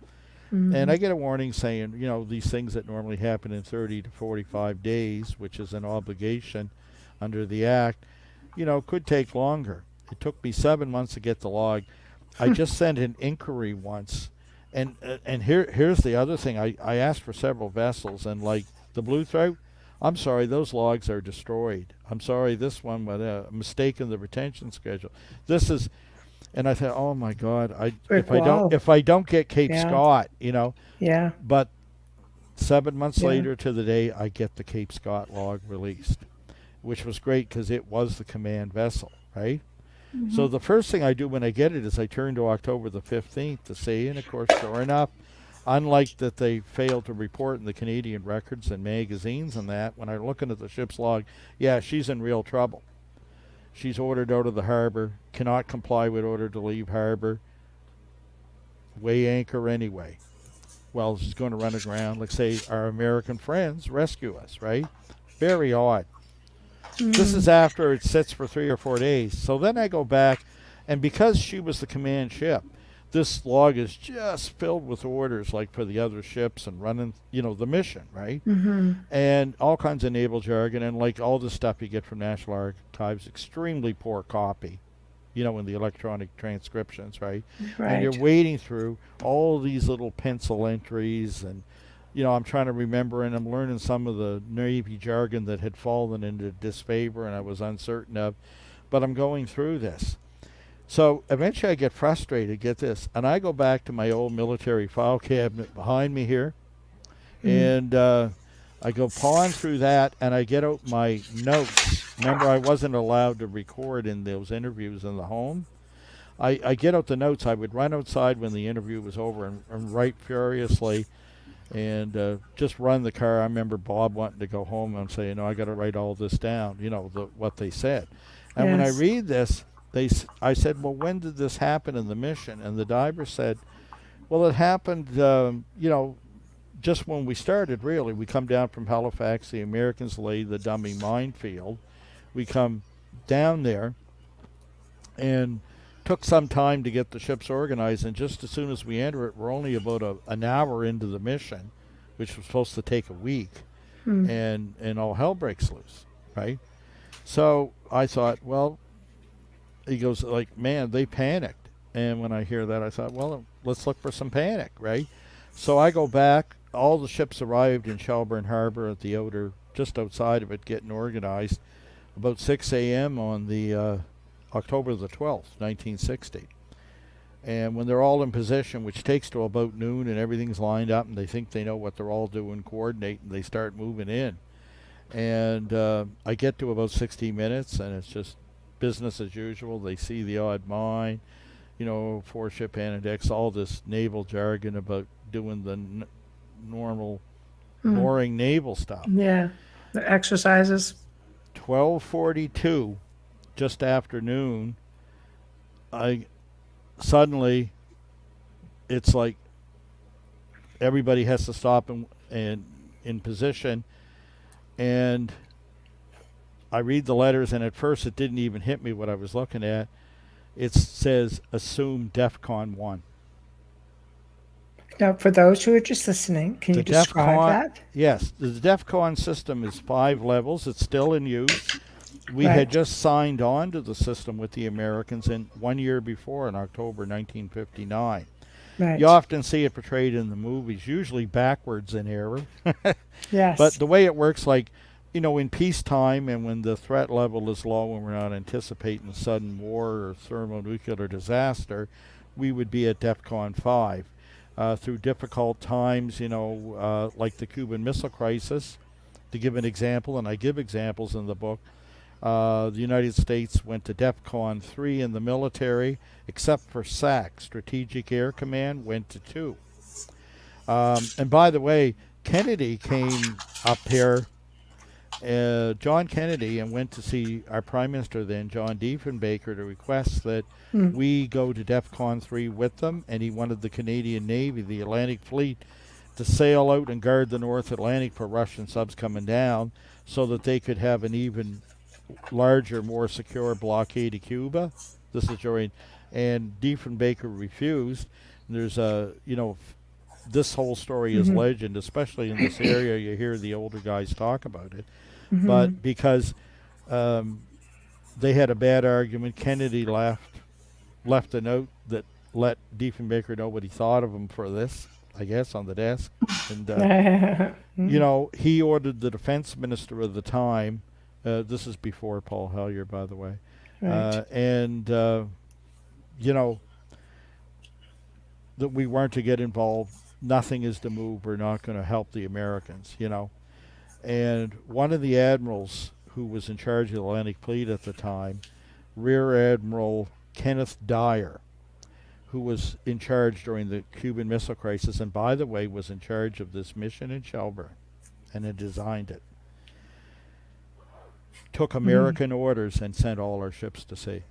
And I get a warning saying, these things that normally happen in 30 to 45 days, which is an obligation under the Act, could take longer. It took me 7 months to get the log. I just sent an inquiry once. And here's the other thing. I asked for several vessels, and like the Blue Throat, I'm sorry, those logs are destroyed. I'm sorry, this one was a mistake in the retention schedule. This is... And I thought, oh my God, if I don't get Cape Scott, Yeah. But 7 months later to the day, I get the Cape Scott log released, which was great because it was the command vessel, right? So the first thing I do when I get it is I turn to October the 15th to see, and of course, sure enough, unlike that they failed to report in the Canadian records and magazines and that, when I'm looking at the ship's log, yeah, she's in real trouble. She's ordered out of the harbor, cannot comply with order to leave harbor, weigh anchor anyway. Well, she's going to run aground. Like, say, our American friends rescue us, right? Very odd. This is after it sits for 3 or 4 days. So then I go back, and because she was the command ship, this log is just filled with orders, like for the other ships and running, the mission, right? And all kinds of naval jargon and like all the stuff you get from National Archives, extremely poor copy, in the electronic transcriptions, right? And you're wading through all these little pencil entries, and I'm trying to remember, and I'm learning some of the Navy jargon that had fallen into disfavor and I was uncertain of, but I'm going through this. So eventually I get frustrated, get this, and I go back to my old military file cabinet behind me here, and I go pawing through that, and I get out my notes. Remember, I wasn't allowed to record in those interviews in the home. I get out the notes. I would run outside when the interview was over and write furiously and just run the car. I remember Bob wanting to go home and say, I got to write all this down, what they said. And when I read this, I said, well, when did this happen in the mission? And the diver said, well, it happened, just when we started, really. We come down from Halifax. The Americans laid the dummy minefield. We come down there, and took some time to get the ships organized, and just as soon as we enter it, we're only about an hour into the mission, which was supposed to take a week, and all hell breaks loose, right? So I thought, well, he goes like, man, they panicked. And when I hear that, I thought, well, let's look for some panic, right? So I go back. All the ships arrived in Shag Harbour at the outer, just outside of it, getting organized, about 6 a.m. on the October the 12th, 1960. And when they're all in position, which takes till about noon, and everything's lined up, and they think they know what they're all doing, coordinate, and they start moving in. And I get to about 60 minutes, and it's just business as usual. They see the odd mine, 4-ship annex, all this naval jargon about doing the normal, boring naval stuff. Yeah, the exercises. 12:42, just after noon, suddenly, it's like everybody has to stop and in position, and I read the letters, and at first it didn't even hit me what I was looking at. It says, assume DEFCON 1. Now, for those who are just listening, can you describe that? Yes, the DEFCON system is 5 levels. It's still in use. We had just signed on to the system with the Americans 1 year before, in October 1959. Right. You often see it portrayed in the movies, usually backwards in error. Yes. But the way it works, like, in peacetime and when the threat level is low and we're not anticipating sudden war or thermonuclear disaster, we would be at DEFCON 5. Through difficult times, like the Cuban Missile Crisis, to give an example, and I give examples in the book, the United States went to DEFCON 3 in the military, except for SAC, Strategic Air Command, went to 2. And by the way, Kennedy came up here, John Kennedy, and went to see our Prime Minister then, John Diefenbaker, to request that we go to DEFCON 3 with them, and he wanted the Canadian Navy, the Atlantic Fleet, to sail out and guard the North Atlantic for Russian subs coming down so that they could have an even larger, more secure blockade of Cuba. This is during, and Diefenbaker refused. There's this whole story is legend, especially in this area. You hear the older guys talk about it. But because they had a bad argument, Kennedy left a note that let Diefenbaker know what he thought of him for this, I guess, on the desk. And, he ordered the defense minister of the time, this is before Paul Hellyer, by the way, that we weren't to get involved. Nothing is to move. We're not going to help the Americans, And one of the admirals who was in charge of the Atlantic Fleet at the time, Rear Admiral Kenneth Dyer, who was in charge during the Cuban Missile Crisis, and by the way, was in charge of this mission in Shelburne, and had designed it, took American orders and sent all our ships to sea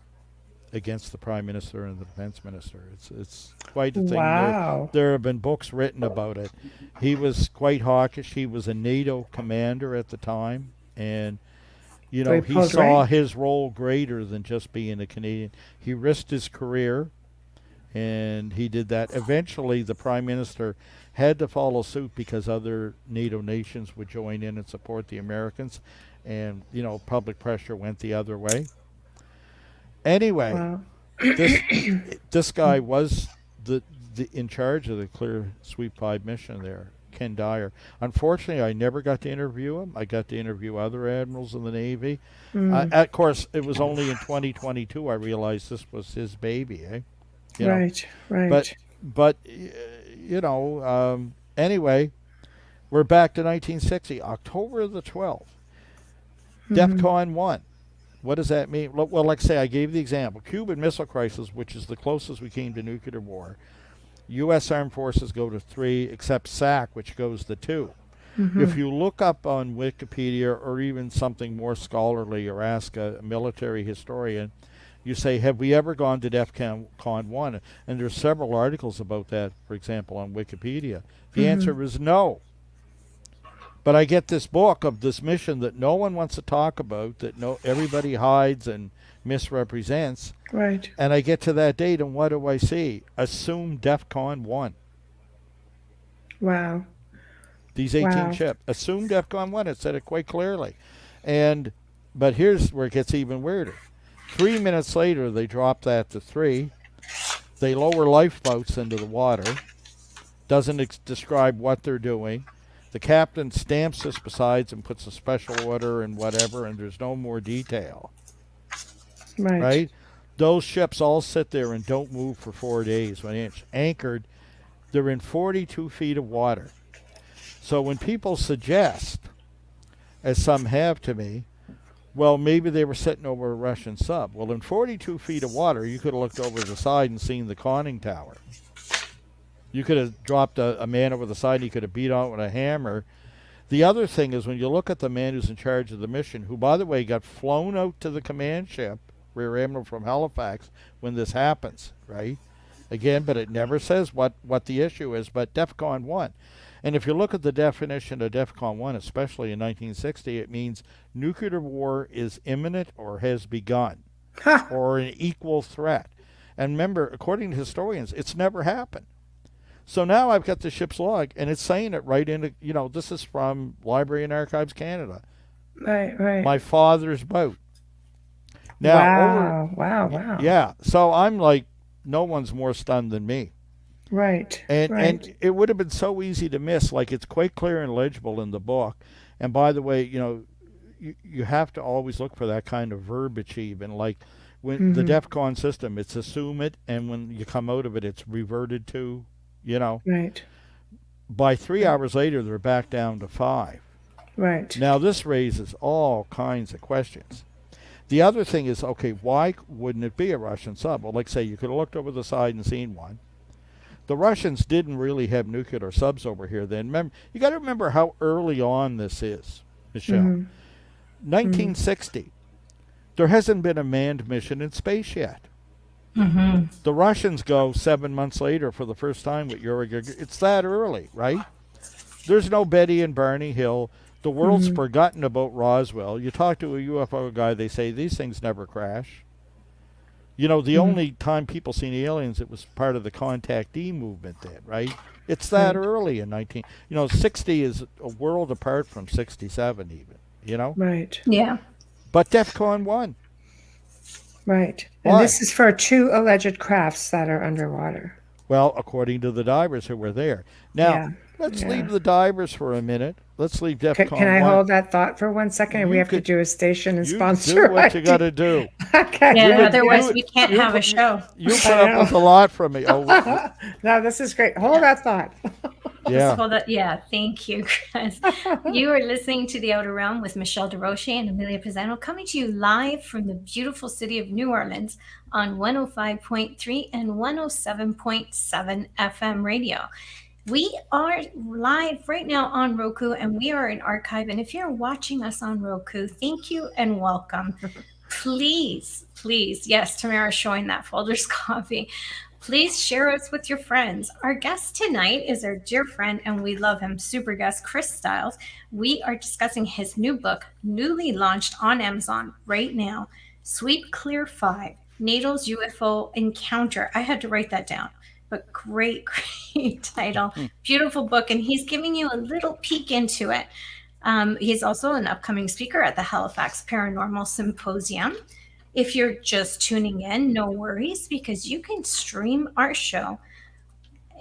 against the Prime Minister and the Defense Minister. It's quite a thing. Wow. There have been books written about it. He was quite hawkish. He was a NATO commander at the time, and he saw his role greater than just being a Canadian. He risked his career, and he did that. Eventually, the Prime Minister had to follow suit because other NATO nations would join in and support the Americans, and public pressure went the other way. Anyway, this guy was the in charge of the Clear Sweep 5 mission there, Ken Dyer. Unfortunately, I never got to interview him. I got to interview other admirals in the Navy. Of course, it was only in 2022 I realized this was his baby, eh? Right. But anyway, we're back to 1960, October the 12th, DEFCON 1. What does that mean? Well, like I say, I gave the example. Cuban Missile Crisis, which is the closest we came to nuclear war. U.S. Armed Forces go to 3, except SAC, which goes to 2. If you look up on Wikipedia or even something more scholarly or ask a military historian, you say, have we ever gone to DEFCON 1? And there's several articles about that, for example, on Wikipedia. The answer is no. But I get this book of this mission that no one wants to talk about, that everybody hides and misrepresents. Right. And I get to that date, and what do I see? Assume DEFCON 1. Wow. These 18 Wow. ships. Assume DEFCON 1. It said it quite clearly. But here's where it gets even weirder. 3 minutes later, they drop that to 3. They lower lifeboats into the water. Doesn't describe what they're doing. The captain stamps this besides and puts a special order and whatever, and there's no more detail. Right? Those ships all sit there and don't move for 4 days. When it's anchored, they're in 42 feet of water. So when people suggest, as some have to me, well, maybe they were sitting over a Russian sub. Well, in 42 feet of water, you could have looked over the side and seen the conning tower. You could have dropped a man over the side, and he could have beat out with a hammer. The other thing is when you look at the man who's in charge of the mission, who, by the way, got flown out to the command ship, Rear Admiral from Halifax, when this happens, right? Again, but it never says what the issue is, but DEFCON 1. And if you look at the definition of DEFCON 1, especially in 1960, it means nuclear war is imminent or has begun, or an equal threat. And remember, according to historians, it's never happened. So now I've got the ship's log, and it's saying it right into, this is from Library and Archives Canada. Right. My father's boat. Now, Wow. Yeah. So I'm like, no one's more stunned than me. Right. And it would have been so easy to miss. Like, it's quite clear and legible in the book. And by the way, you have to always look for that kind of verbiage even. Like, when the DEFCON system, it's assume it, and when you come out of it, it's reverted to, Right. By 3 hours later, they're back down to 5. Right. Now, this raises all kinds of questions. The other thing is, okay, why wouldn't it be a Russian sub? Well, like say, you could have looked over the side and seen one. The Russians didn't really have nuclear subs over here then. Remember, you got to remember how early on this is, Michelle. 1960. There hasn't been a manned mission in space yet. The Russians go 7 months later for the first time with Yuri Gagarin. It's that early, right? There's no Betty and Barney Hill. The world's forgotten about Roswell. You talk to a UFO guy, they say these things never crash. The only time people seen aliens, it was part of the contactee movement then, right? It's that early in 60 is a world apart from 67 even, Right. Yeah. But DEFCON 1. Right. Why? And this is for 2 alleged crafts that are underwater. Well, according to the divers who were there. Now, let's leave the divers for a minute. Let's leave DEFCON 1. Can I hold that thought for 1 second? We have to do a station and sponsor. Do what you got to do. Okay. Yeah, otherwise we can't have a show. You put up with a lot from me. Oh, No, this is great. Hold that thought. yeah. Thank you, Chris. You are listening to The Outer Realm with Michelle DeRoche and Amelia Pisano, coming to you live from the beautiful city of New Orleans on 105.3 and 107.7 FM radio. We are live right now on Roku, and we are in archive. And if you're watching us on Roku, thank you and welcome. Please, yes, Tamara's showing that Folgers coffee. Please share us with your friends. Our guest tonight is our dear friend, and we love him, super guest Chris Stiles. We are discussing his new book, newly launched on Amazon right now, Sweep Clear 5, NATO's UFO Encounter. I had to write that down, but great title. Beautiful book, and he's giving you a little peek into it. He's also an upcoming speaker at the Halifax Paranormal Symposium. If you're just tuning in, no worries, because you can stream our show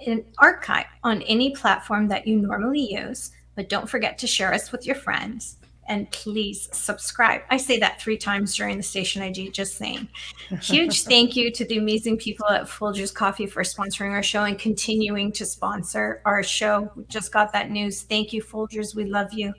in archive on any platform that you normally use. But don't forget to share us with your friends. And please subscribe. I say that 3 times during the station ID, just saying. Huge thank you to the amazing people at Folgers Coffee for sponsoring our show and continuing to sponsor our show. We just got that news. Thank you, Folgers. We love you.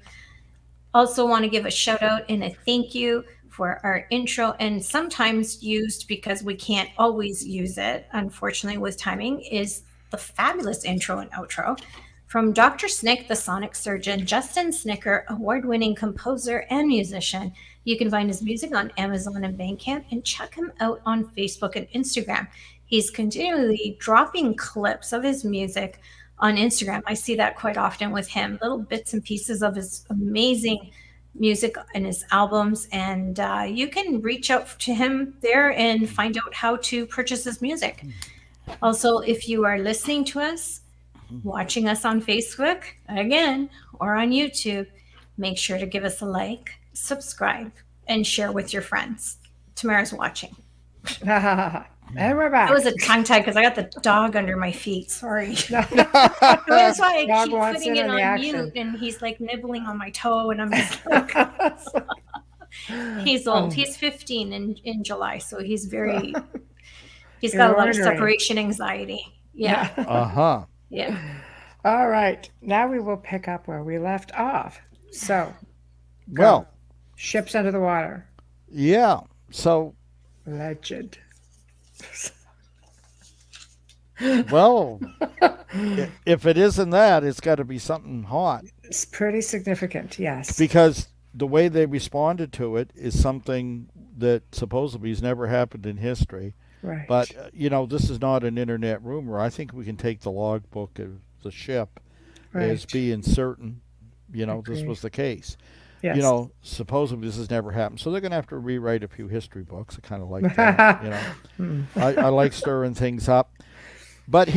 Also want to give a shout out and a thank you for our intro, and sometimes used because we can't always use it, unfortunately, with timing, is the fabulous intro and outro from Dr. Snick, the sonic surgeon, Justin Snicker, award-winning composer and musician. You can find his music on Amazon and Bandcamp, and check him out on Facebook and Instagram. He's continually dropping clips of his music on Instagram. I see that quite often with him, little bits and pieces of his amazing music and his albums. And you can reach out to him there and find out how to purchase his music. Also, if you are listening to us, watching us on Facebook, again, or on YouTube, make sure to give us a like, subscribe, and share with your friends. Tamara's watching. And we're back. That was a tongue tie because I got the dog under my feet. Sorry. That's why I Dog keep wants putting in it on the on action. mute, and he's like nibbling on my toe, and I'm just like, he's old. He's 15 in July, so he's very. He's got a lot of ordinary. separation anxiety. Yeah, Uh-huh. yeah. All right. Now we will pick up where we left off. So, go. Well, Ships under the water. yeah. So, Legend. well, if it isn't that, it's got to be something hot. It's pretty significant, yes. Because the way they responded to it is something that supposedly has never happened in history. Right. But, this is not an internet rumor. I think we can take the logbook of the ship as Right. being certain, this Agreed. was the case. Yes. Supposedly this has never happened. So they're going to have to rewrite a few history books. I kind of like that. I like stirring things up. But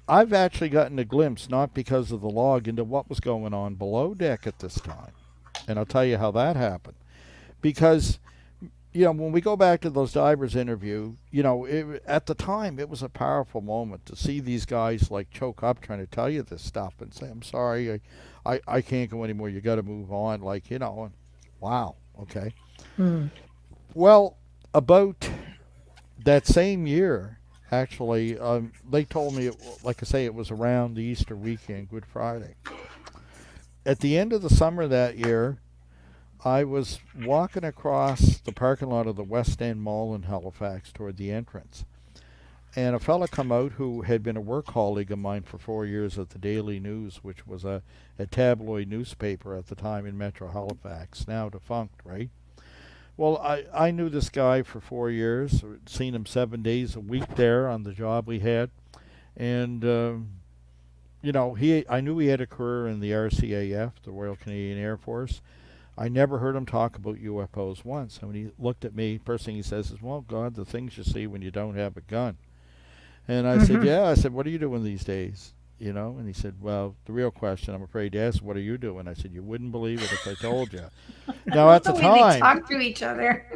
I've actually gotten a glimpse, not because of the log, into what was going on below deck at this time. And I'll tell you how that happened. Because, when we go back to those divers interview, at the time it was a powerful moment to see these guys like choke up trying to tell you this stuff and say, I'm sorry, I can't go anymore. You got to move on. And, wow. Okay. Well, about that same year, actually, they told me, like I say, it was around the Easter weekend, Good Friday. At the end of the summer that year, I was walking across the parking lot of the West End Mall in Halifax toward the entrance. And a fella come out who had been a work colleague of mine for 4 years at the Daily News, which was a tabloid newspaper at the time in Metro Halifax, now defunct, right? Well, I knew this guy for 4 years, seen him 7 days a week there on the job we had. And, I knew he had a career in the RCAF, the Royal Canadian Air Force. I never heard him talk about UFOs once. And when he looked at me, first thing he says is, well, God, the things you see when you don't have a gun. And I said, yeah. I said, what are you doing these days? And he said, well, the real question, I'm afraid to ask, what are you doing? I said, you wouldn't believe it if I told you. Now, at the way time, they talk to each other.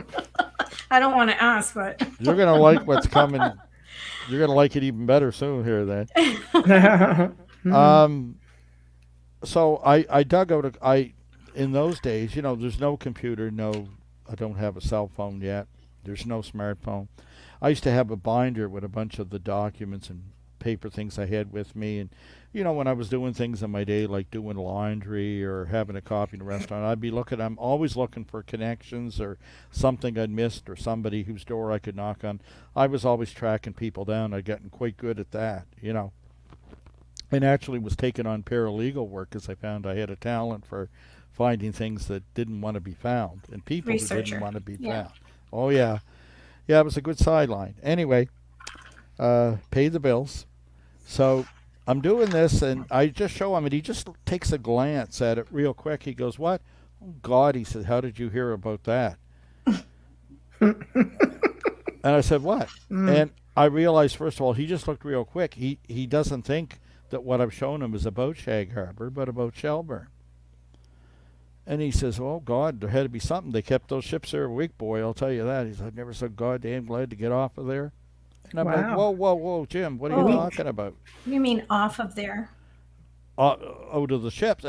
I don't want to ask, but you're going to like what's coming. You're going to like it even better soon here then. So I dug out in those days, there's no computer, I don't have a cell phone yet. There's no smartphone. I used to have a binder with a bunch of the documents and paper things I had with me. And, when I was doing things in my day, like doing laundry or having a coffee in a restaurant, I'm always looking for connections or something I'd missed or somebody whose door I could knock on. I was always tracking people down. I'd gotten quite good at that, And actually was taking on paralegal work because I found I had a talent for finding things that didn't want to be found and people who didn't want to be found. Oh, yeah. Yeah, it was a good sideline. Anyway, pay the bills. So I'm doing this, and I just show him, and he just takes a glance at it real quick. He goes, what? Oh, God, he said, how did you hear about that? And I said, what? And I realized, first of all, he just looked real quick. He doesn't think that what I've shown him is about Shag Harbour, but about Shelburne. And he says, oh, God, there had to be something. They kept those ships there a week, boy, I'll tell you that. He said, I'm never so goddamn glad to get off of there. And I'm like, whoa, Jim, what are you talking about? You mean off of there? Out of the ships.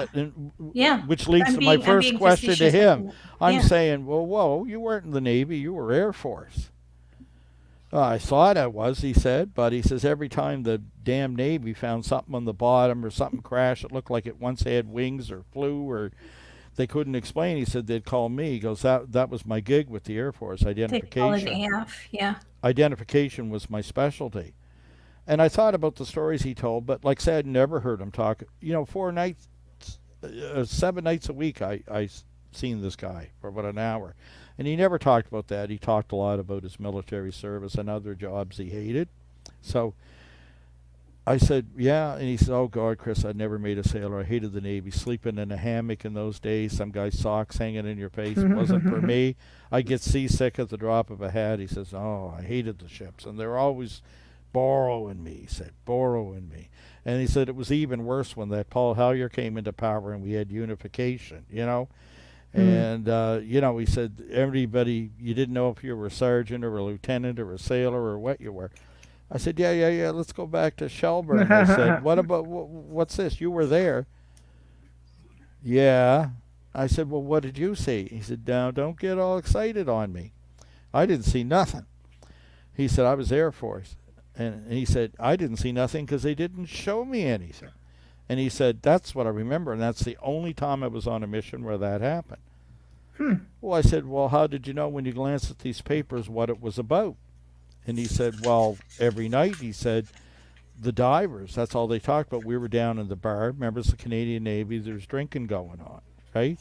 Yeah. Which leads to my first question to him. I'm saying, whoa, you weren't in the Navy, you were Air Force. I thought I was, he said, but he says every time the damn Navy found something on the bottom or something crashed, it looked like it once had wings or flew or they couldn't explain. He said they'd call me. He goes, that was my gig with the Air Force, identification. They call it AF, yeah. Identification was my specialty. And I thought about the stories he told, but like I said, I'd never heard him talk. 4 nights, 7 nights a week, I seen this guy for about an hour. And he never talked about that. He talked a lot about his military service and other jobs he hated. So I said, yeah. And he said, oh, God, Chris, I never made a sailor. I hated the Navy. Sleeping in a hammock in those days, some guy's socks hanging in your face. It wasn't for me. I get seasick at the drop of a hat. He says, oh, I hated the ships. And they were always borrowing me, he said, borrowing me. And he said it was even worse when that Paul Hellyer came into power and we had unification, you know. And, you know, he said, everybody, you didn't know if you were a sergeant or a lieutenant or a sailor or what you were. I said, yeah, let's go back to Shelburne. I said, what about, what's this? You were there. Yeah. I said, well, what did you see? He said, now, don't get all excited on me. I didn't see nothing. He said, I was Air Force. And he said, I didn't see nothing because they didn't show me anything. And he said, that's what I remember, and that's the only time I was on a mission where that happened. Well, I said, well, how did you know when you glanced at these papers what it was about? And he said, well, every night, he said, the divers, that's all they talked about. We were down in the bar. Members of the Canadian Navy, there's drinking going on, right?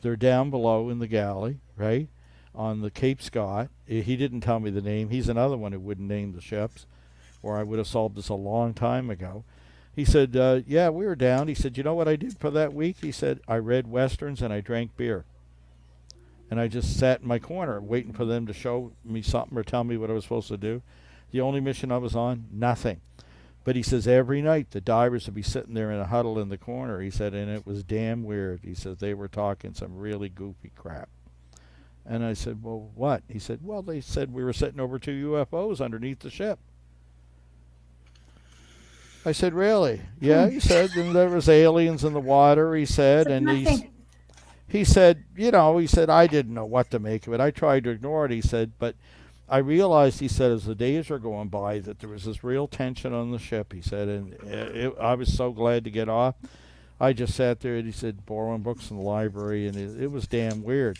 They're down below in the galley, right, on the Cape Scott. He didn't tell me the name. He's another one who wouldn't name the ships, or I would have solved this a long time ago. He said, yeah, we were down. He said, you know what I did for that week? He said, I read Westerns and I drank beer. And I just sat in my corner waiting for them to show me something or tell me what I was supposed to do. The only mission I was on, nothing. But he says every night the divers would be sitting there in a huddle in the corner. He said, and it was damn weird. He says they were talking some really goofy crap. And I said, well, what? He said, well, they said we were sitting over 2 UFOs underneath the ship. I said, really? Yeah, he said, and there was aliens in the water, he said, and he said, you know, he said, I didn't know what to make of it. I tried to ignore it, he said, but I realized, he said, as the days were going by, that there was this real tension on the ship, he said, and I was so glad to get off. I just sat there, and he said, borrowing books in the library, and it was damn weird.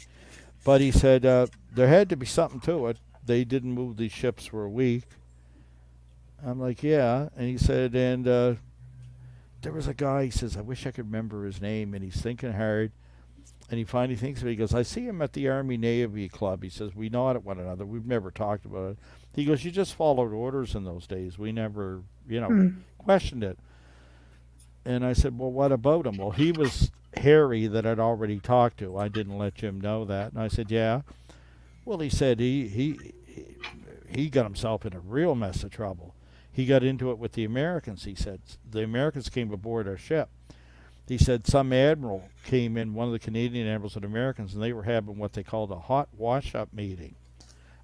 But he said, there had to be something to it. They didn't move these ships for a week. I'm like, yeah. And he said, and there was a guy, he says, I wish I could remember his name, and he's thinking hard. And he finally thinks of it. He goes, I see him at the Army-Navy Club. He says, we nod at one another. We've never talked about it. He goes, you just followed orders in those days. We never, you know, questioned it. And I said, well, what about him? Well, he was Harry that I'd already talked to. I didn't let Jim know that. And I said, yeah. Well, he said he got himself in a real mess of trouble. He got into it with the Americans, he said. The Americans came aboard our ship. He said some admiral came in, one of the Canadian admirals and Americans, and they were having what they called a hot wash-up meeting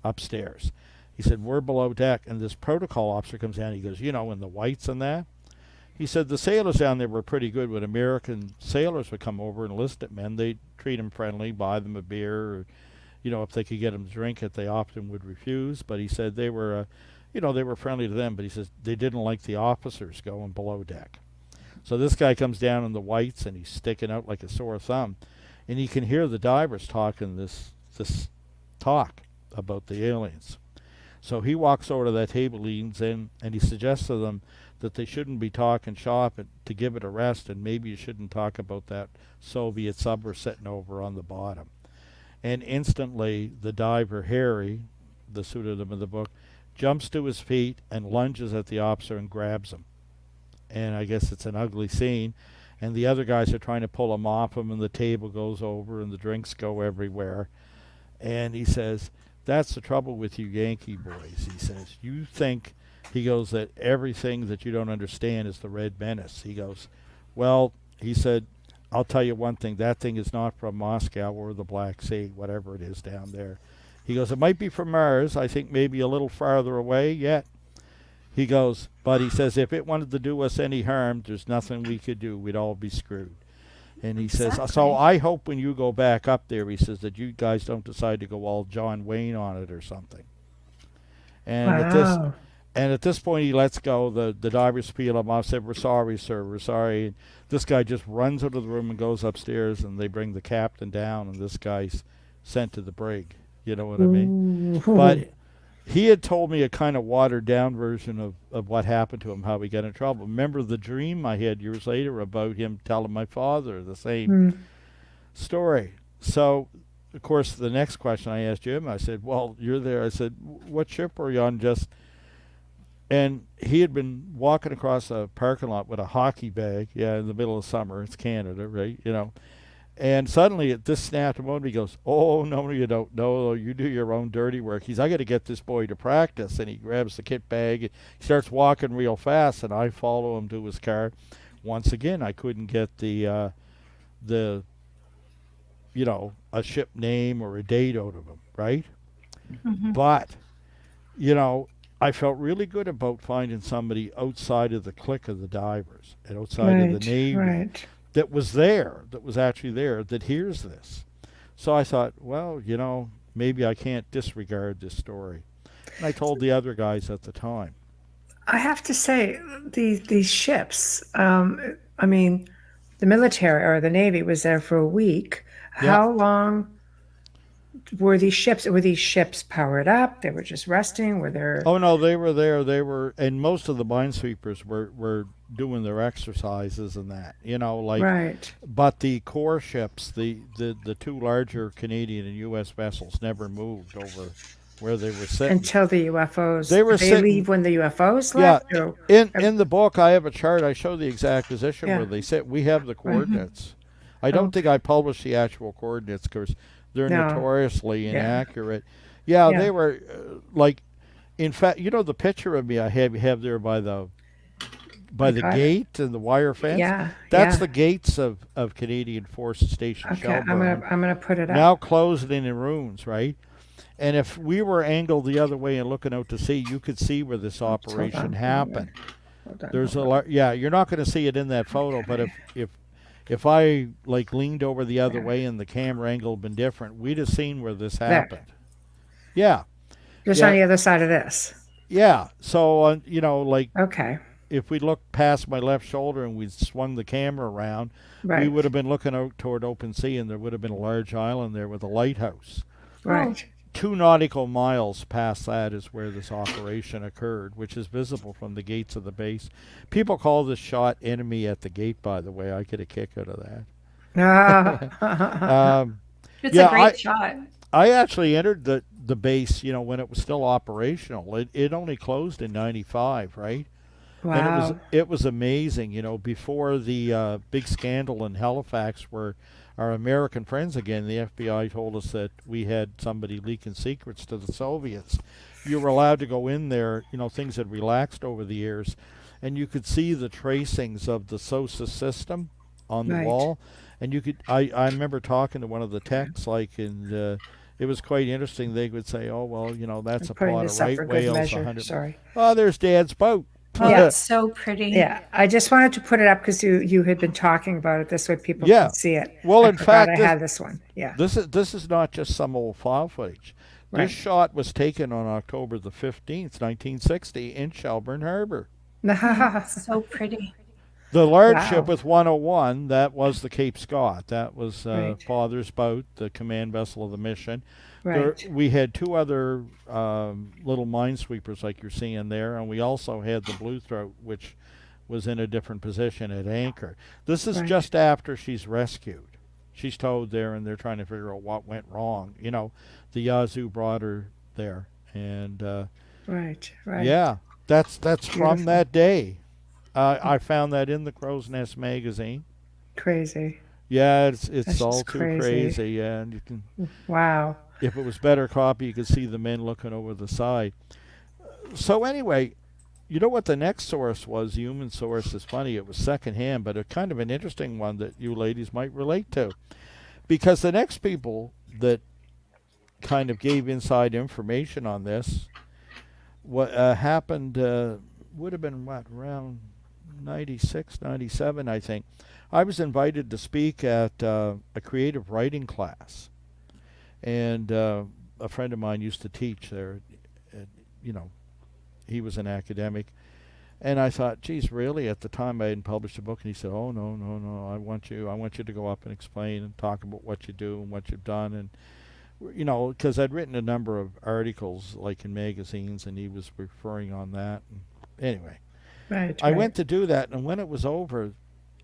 upstairs. He said, we're below deck, and this protocol officer comes down. He goes, you know, in the whites and that. He said the sailors down there were pretty good. When American sailors would come over and enlisted men, they'd treat them friendly, buy them a beer, or, you know, if they could get them to drink it, they often would refuse. But he said they were, you know, they were friendly to them, but he says they didn't like the officers going below deck. So this guy comes down in the whites, and he's sticking out like a sore thumb, and he can hear the divers talking this talk about the aliens. So he walks over to that table, leans in, and he suggests to them that they shouldn't be talking shop and to give it a rest, and maybe you shouldn't talk about that Soviet sub we're sitting over on the bottom. And instantly, the diver, Harry, the pseudonym of the book, jumps to his feet and lunges at the officer and grabs him. And I guess it's an ugly scene. And the other guys are trying to pull him off him, and the table goes over, and the drinks go everywhere. And he says, that's the trouble with you Yankee boys. He says, you think, he goes, that everything that you don't understand is the Red Menace. He goes, well, he said, I'll tell you one thing. That thing is not from Moscow or the Black Sea, whatever it is down there. He goes, it might be from Mars. I think maybe a little farther away yet. He goes, but he says, if it wanted to do us any harm, there's nothing we could do. We'd all be screwed. And he says, so I hope when you go back up there, he says, that you guys don't decide to go all John Wayne on it or something. And at this point, he lets go. The divers peel him off, said, we're sorry, sir, we're sorry. And this guy just runs out of the room and goes upstairs, and they bring the captain down, and this guy's sent to the brig. You know what I mean? But he had told me a kind of watered-down version of what happened to him, how he got in trouble. Remember the dream I had years later about him telling my father the same story. So, of course, the next question I asked Jim, I said, well, you're there. I said, what ship were you on? And he had been walking across a parking lot with a hockey bag. Yeah, in the middle of summer. It's Canada, right? And suddenly this snapped him over. He goes, "Oh, no, you don't. No, you do your own dirty work." I got to get this boy to practice. And he grabs the kit bag. He starts walking real fast, and I follow him to his car. Once again, I couldn't get the a ship name or a date out of him, right? Mhm. But, I felt really good about finding somebody outside of the clique of the divers and outside of the Navy Right. that was actually there, that hears this. So I thought, well, maybe I can't disregard this story. And I told the other guys at the time. I have to say, these ships. I mean, the military or the Navy was there for a week. Yeah. How long were these ships? Were these ships powered up? They were just resting. Were there? Oh no, they were there. And most of the minesweepers were doing their exercises and that. Right. But the core ships, the two larger Canadian and U.S. vessels, never moved over where they were sitting Until the UFOs. They were Did they sitting- leave when the UFOs left? Yeah, or- in the book, I have a chart. I show the exact position Yeah. where they sit. We have the coordinates. I don't think I published the actual coordinates because they're No. notoriously Yeah. inaccurate. Yeah, Yeah. they were in fact, the picture of me I have there by the got it. gate and the wire fence. Yeah. That's yeah. the gates of Canadian Forces Station Okay, Shelburne. I'm gonna put it up. Now closed in ruins, right? And if we were angled the other way and looking out to sea, you could see where this operation on. happened. Hold on, There's hold on. you're not going to see it in that photo, but if I leaned over the other way and the camera angle had been different, we'd have seen where this happened. Yeah, Just yeah. on the other side of this. yeah. So Okay. if we looked past my left shoulder and we swung the camera around, Right. we would have been looking out toward open sea, and there would have been a large island there with a lighthouse. Right. 2 nautical miles past that is where this operation occurred, which is visible from the gates of the base. People call this shot enemy at the gate, by the way. I get a kick out of that. Ah. It's Yeah, a great shot. I actually entered the base, when it was still operational. It only closed in 95, right? Wow. And it was amazing, before the big scandal in Halifax where our American friends again, the FBI told us that we had somebody leaking secrets to the Soviets. You were allowed to go in there, things had relaxed over the years, and you could see the tracings of the SOSA system on the Right. wall. And I remember talking to one of the techs, and it was quite interesting. They would say, "Oh, well, that's I'm a putting plot of this up right for good whales, measure. 100. Sorry. Oh, there's Dad's boat. Oh, Yeah. it's so pretty. Yeah, I just wanted to put it up because you had been talking about it. This way people Yeah. can see it. Well, I in forgot fact, I had this one. Yeah. This is not just some old file footage. Right. This shot was taken on October the 15th, 1960, in Shelburne Harbor. So pretty. The large Wow. ship with 101, that was the Cape Scott. That was Right. Father's boat, the command vessel of the mission. There, Right. we had 2 other little minesweepers like you're seeing there, and we also had the Blue Throat, which was in a different position at anchor. This is Right. just after she's rescued. She's towed there, and they're trying to figure out what went wrong. The Yazoo brought her there, and Right. Right. yeah, that's Beautiful. from that day. I found that in the Crow's Nest magazine. Crazy. Yeah, it's That's all just too crazy. crazy. Yeah, and you can, Wow. if it was better copy, you could see the men looking over the side. So anyway, you know what the next source was? The human source is funny. It was secondhand, but a kind of an interesting one that you ladies might relate to, because the next people that kind of gave inside information on this, what happened would have been around 96, 97, I think. I was invited to speak at a creative writing class, and a friend of mine used to teach there. He was an academic, and I thought, geez, really? At the time, I hadn't published a book, and he said, "Oh no, I want you to go up and explain and talk about what you do and what you've done." And because I'd written a number of articles like in magazines, and he was referring on that. And anyway, Right. I right. went to do that, and when it was over,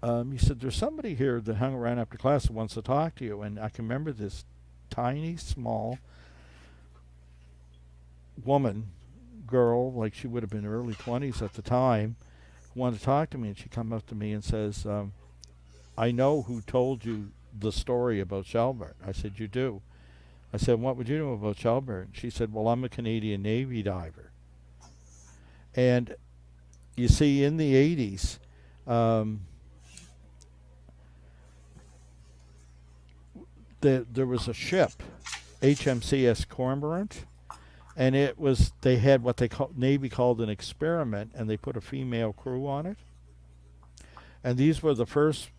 he said, "There's somebody here that hung around after class that wants to talk to you." And I can remember this tiny, small woman girl, like she would have been early 20s at the time, wanted to talk to me, and she come up to me and says, I know who told you the story about Shelburne. I said, you do? I said, what would you know about Shelburne? She said, well, I'm a Canadian Navy diver. And you see, in the 80s, there was a ship, HMCS Cormorant, and they had what Navy called an experiment, and they put a female crew on it. And these were the first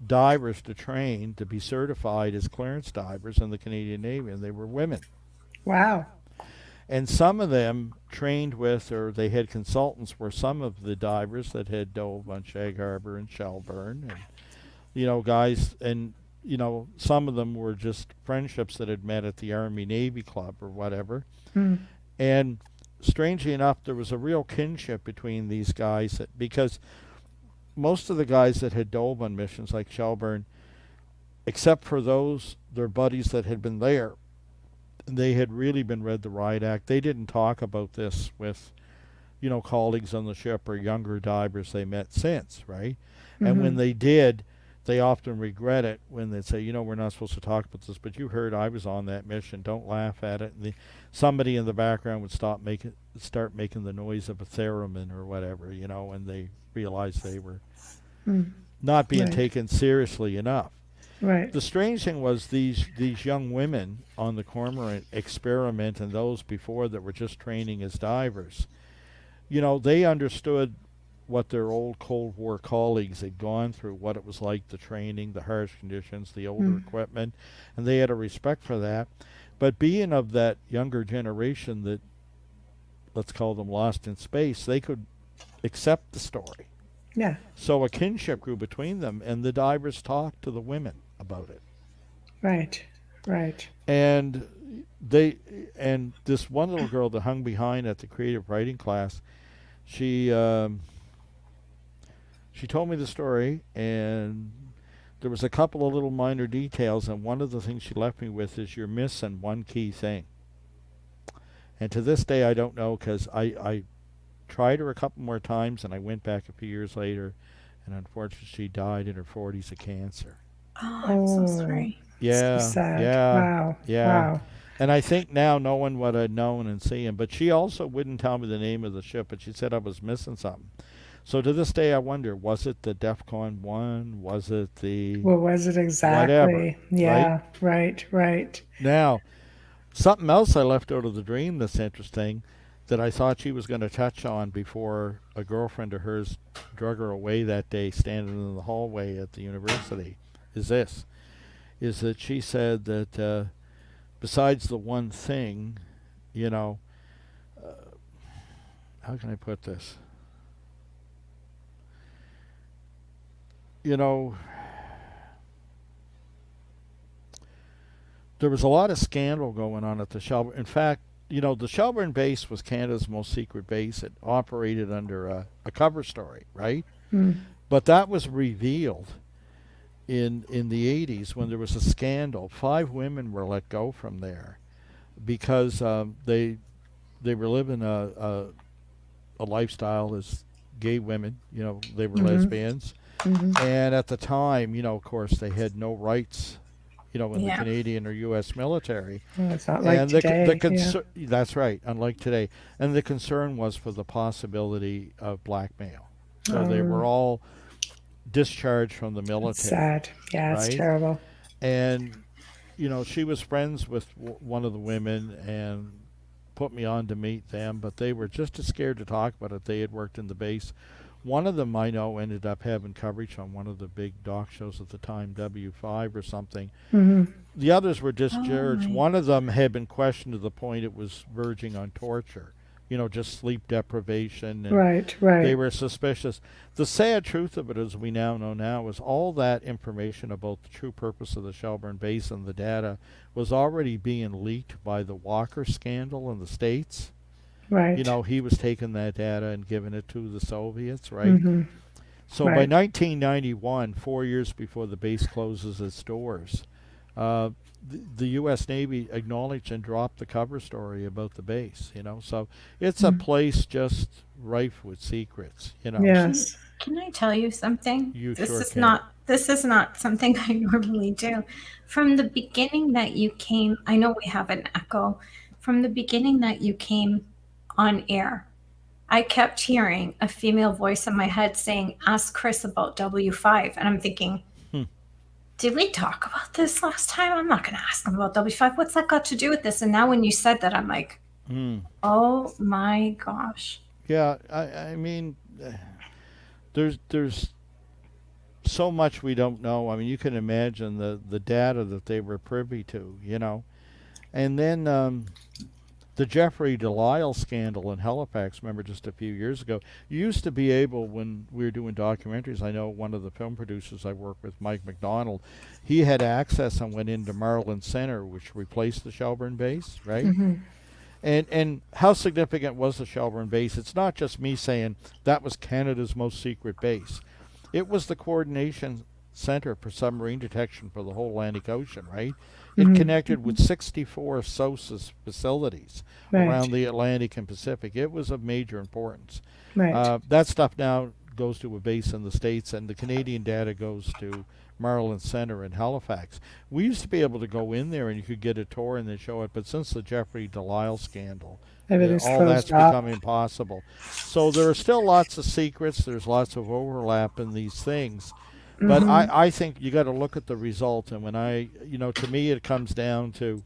divers to train to be certified as clearance divers in the Canadian Navy, and they were women. Wow. And some of them trained with, or they had consultants, were some of the divers that had dove on Shag Harbour and Shelburne, and guys, and some of them were just friendships that had met at the Army Navy Club or whatever. And strangely enough, there was a real kinship between these guys, because most of the guys that had dove on missions like Shelburne, except for their buddies that had been there, they had really been read the riot act. They didn't talk about this with, colleagues on the ship or younger divers they met since, right? And when they did, they often regret it when they say, we're not supposed to talk about this, but you heard I was on that mission. Don't laugh at it. And somebody in the background would start making the noise of a theremin or whatever, and they realized they were not being taken seriously enough. Right. The strange thing was these young women on the Cormorant experiment, and those before that were just training as divers, they understood what their old Cold War colleagues had gone through, what it was like, the training, the harsh conditions, the older equipment, and they had a respect for that. But being of that younger generation that, let's call them lost in space, they could accept the story. Yeah. So a kinship grew between them, and the divers talked to the women about it. Right. Right. And this one little girl that hung behind at the creative writing class, she told me the story, and there was a couple of little minor details, and one of the things she left me with is, you're missing one key thing. And to this day, I don't know, because I tried her a couple more times, and I went back a few years later, and unfortunately she died in her 40s of cancer. Oh, I'm so sorry. Yeah, So sad. yeah, Wow. yeah. Wow. And I think now, knowing what I'd known and seeing, but she also wouldn't tell me the name of the ship, but she said I was missing something. So to this day, I wonder, was it the DEFCON 1? Was it the... What was it exactly? Whatever, Yeah, right. Now, something else I left out of the dream that's interesting, that I thought she was going to touch on before a girlfriend of hers drug her away that day, standing in the hallway at the university, is that she said that besides the one thing, how can I put this? There was a lot of scandal going on at the Shelburne. In fact, the Shelburne base was Canada's most secret base. It operated under a cover story, right? But that was revealed in the 80s when there was a scandal. 5 women were let go from there because they were living a lifestyle as gay women. They were lesbians. And at the time, of course, they had no rights, in the Canadian or U.S. military. Well, it's not like and today. That's right, unlike today. And the concern was for the possibility of blackmail. So they were all discharged from the military. It's sad. Yeah, it's right? terrible. And, she was friends with one of the women and put me on to meet them, but they were just as scared to talk about it. They had worked in the base. One of them I know ended up having coverage on one of the big doc shows at the time, W5 or something. The others were discharged. One of them had been questioned to the point it was verging on torture, just sleep deprivation. And Right. they were suspicious. The sad truth of it, as we now know now, is all that information about the true purpose of the Shelburne base and the data was already being leaked by the Walker scandal in the States. Right. He was taking that data and giving it to the Soviets, right? So by 1991, 4 years before the base closes its doors, the U.S. Navy acknowledged and dropped the cover story about the base. So it's a place just rife with secrets. Yes. Can I tell you something? You This sure is can. not something I normally do. From the beginning that you came, I know we have an echo. From the beginning that you came on air, I kept hearing a female voice in my head saying, "Ask Chris about W5." And I'm thinking, Hmm. did we talk about this last time? I'm not going to ask him about W5. What's that got to do with this? And now when you said that, I'm like, oh my gosh. Yeah, I mean, there's so much we don't know. I mean, you can imagine the data that they were privy to, And then the Jeffrey Delisle scandal in Halifax, remember just a few years ago, you used to be able, when we were doing documentaries, I know one of the film producers I work with, Mike McDonald, he had access and went into Marlin Center, which replaced the Shelburne base, right? Mm-hmm. And how significant was the Shelburne base? It's not just me saying that was Canada's most secret base. It was the coordination center for submarine detection for the whole Atlantic Ocean, right? It connected with 64 SOSUS facilities around the Atlantic and Pacific. It was of major importance. Right. That stuff now goes to a base in the States, and the Canadian data goes to Marlin Center in Halifax. We used to be able to go in there and you could get a tour and they show it, but since the Jeffrey Delisle scandal, Everything's all that's closed up. become impossible. So there are still lots of secrets. There's lots of overlap in these things. But I think you got to look at the result. And when to me, it comes down to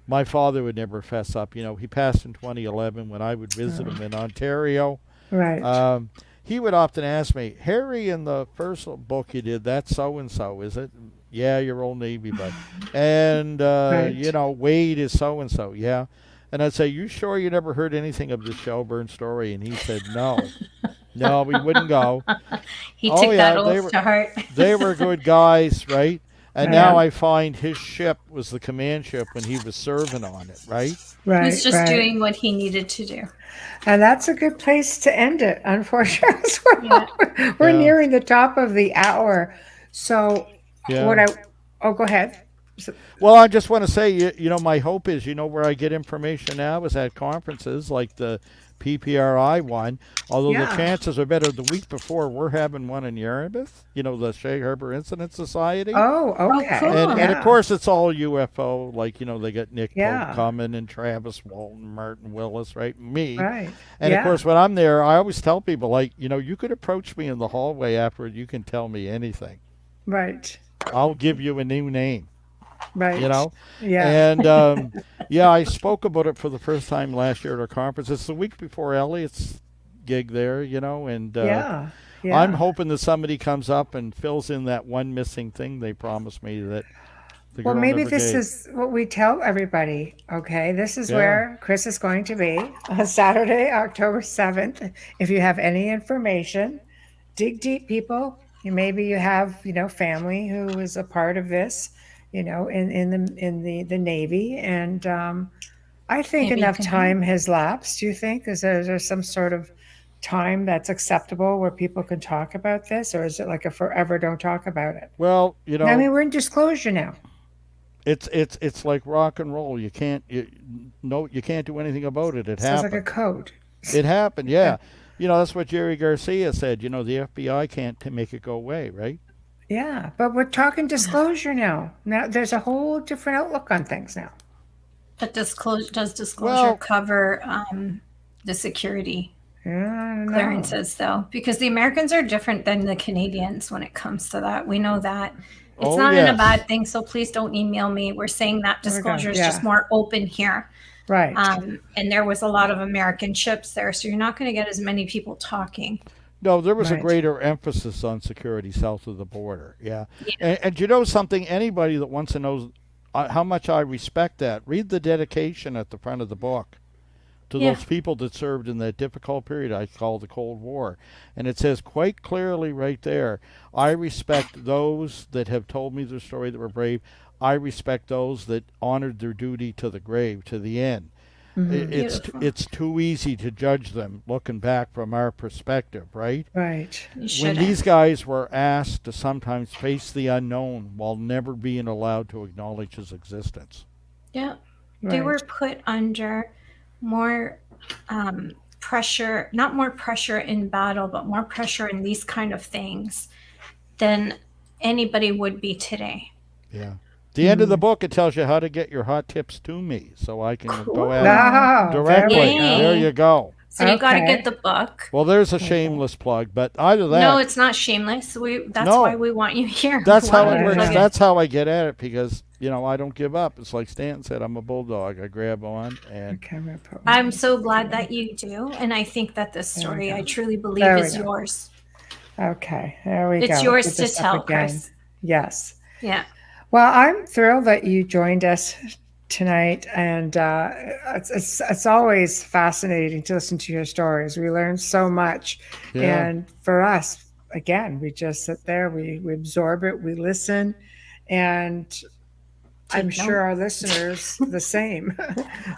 my father would never fess up. He passed in 2011 when I would visit him in Ontario. Right. He would often ask me, Harry, in the first book you did, that's so-and-so, is it? Yeah, your old Navy bud. And, Wade is so-and-so, yeah. And I'd say, you sure you never heard anything of the Shelburne story? And he said, no. No, we wouldn't go. He took that oath to heart. They were good guys, right? And now I find his ship was the command ship when he was serving on it, right? Right. He's just doing what he needed to do. And that's a good place to end it, unfortunately. We're nearing the top of the hour. So go ahead. Well, I just want to say, my hope is, where I get information now is at conferences like the PPRI one, although the chances are better. The week before, we're having one in Yarmouth, the Shag Harbour Incident Society. Oh, okay. Oh, cool. And of course, it's all UFO, like, they got Nick Pope coming and Travis Walton, Martin Willis, right? Me. Right. And of course, when I'm there, I always tell people, like, you could approach me in the hallway afterward. You can tell me anything. Right. I'll give you a new name. Right. Yeah. And I spoke about it for the first time last year at our conference. It's the week before Elliot's gig there, and I'm hoping that somebody comes up and fills in that one missing thing they promised me that the girl maybe never this gave. is what we tell everybody. Okay, this is where Chris is going to be on Saturday, October 7th. If you have any information, dig deep, people. Maybe you have family who is a part of this. In the Navy, and I think Maybe enough time has lapsed. Do you think is there some sort of time that's acceptable where people can talk about this, or is it like a forever don't talk about it? Well, I mean, we're in disclosure now. It's like rock and roll. You can't do anything about it. It Sounds happened. like a code. It happened. Yeah. That's what Jerry Garcia said. The FBI can't make it go away, right? Yeah, but we're talking disclosure now. Now there's a whole different outlook on things now. But does disclosure cover the security clearances, though? Because the Americans are different than the Canadians when it comes to that. We know that. It's not in a bad thing, so please don't email me. We're saying that disclosure is just more open here. Right. And there was a lot of American ships there, so you're not going to get as many people talking. No, there was a greater emphasis on security south of the border. Yeah. And you know something? Anybody that wants to know how much I respect that, read the dedication at the front of the book to those people that served in that difficult period I call the Cold War. And it says quite clearly right there, I respect those that have told me their story that were brave. I respect those that honored their duty to the grave, to the end. Beautiful. It's too easy to judge them looking back from our perspective, right? Right. You When shouldn't. these guys were asked to sometimes face the unknown while never being allowed to acknowledge his existence. Yeah. They Right. were put under more pressure, not more pressure in battle, but more pressure in these kind of things than anybody would be today. Yeah. The end of the book, it tells you how to get your hot tips to me so I can Cool. go at Oh, it directly. there we go. Yay. There you go. So you got to Okay. get the book. Well, there's a shameless plug, but either that, No, it's not shameless. That's No. why we want you here. that's We how want it you to works. plug That's how I get at it because, I don't give up. It's like Stanton said, I'm a bulldog. I grab on and Okay, I'm gonna put I'm so glad that you do. And I think that this There we story, go. I truly believe, There we is go. yours. Okay, there we go. It's yours Get to this up tell, again. Chris. Yes. Yeah. Well, I'm thrilled that you joined us tonight, and it's always fascinating to listen to your stories. We learn so much, Yeah. and for us, again, we just sit there, we absorb it, we listen, and I'm Take sure our listeners the same.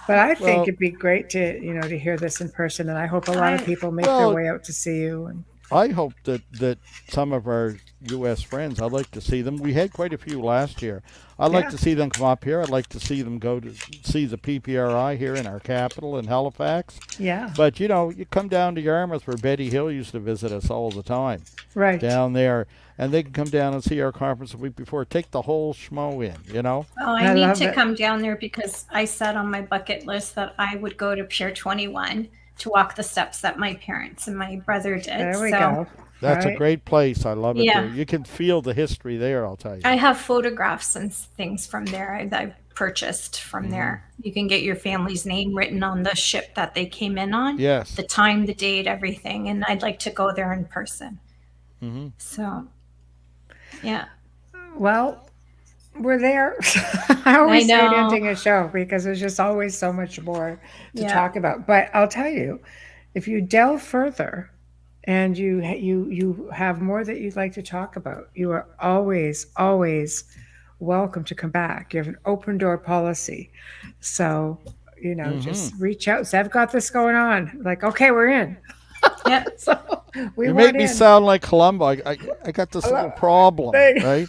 But I think Well- it'd be great to to hear this in person, and I hope a lot of people make their Well- way out to see you. And I hope that some of our U.S. friends, I'd like to see them. We had quite a few last year. I'd like Yeah. to see them come up here. I'd like to see them go to see the PPRI here in our capital in Halifax. yeah, But, you come down to Yarmouth where Betty Hill used to visit us all the time right. down there. And they can come down and see our conference the week before. Take the whole schmo in. Oh, I I need love to it. come down there because I said on my bucket list that I would go to Pier 21 to walk the steps that my parents and my brother did. There we So go. That's a Right. great place. I love it Yeah. there. You can feel the history there, I'll tell you. I have photographs and things from there I purchased from Mm-hmm. there. You can get your family's name written on the ship that they came in on, Yes. the time, the date, everything. And I'd like to go there in person. hmm So, yeah. Well, we're there. I always say know. ending a show because there's just always so much more to Yeah. talk about. But I'll tell you, if you delve further and you have more that you'd like to talk about, you are always welcome to come back. You have an open door policy, so just reach out. Say, I've got this going on. Like, okay, we're in. Yep. So we You want make me in. sound like Columbo. I got this little problem, right?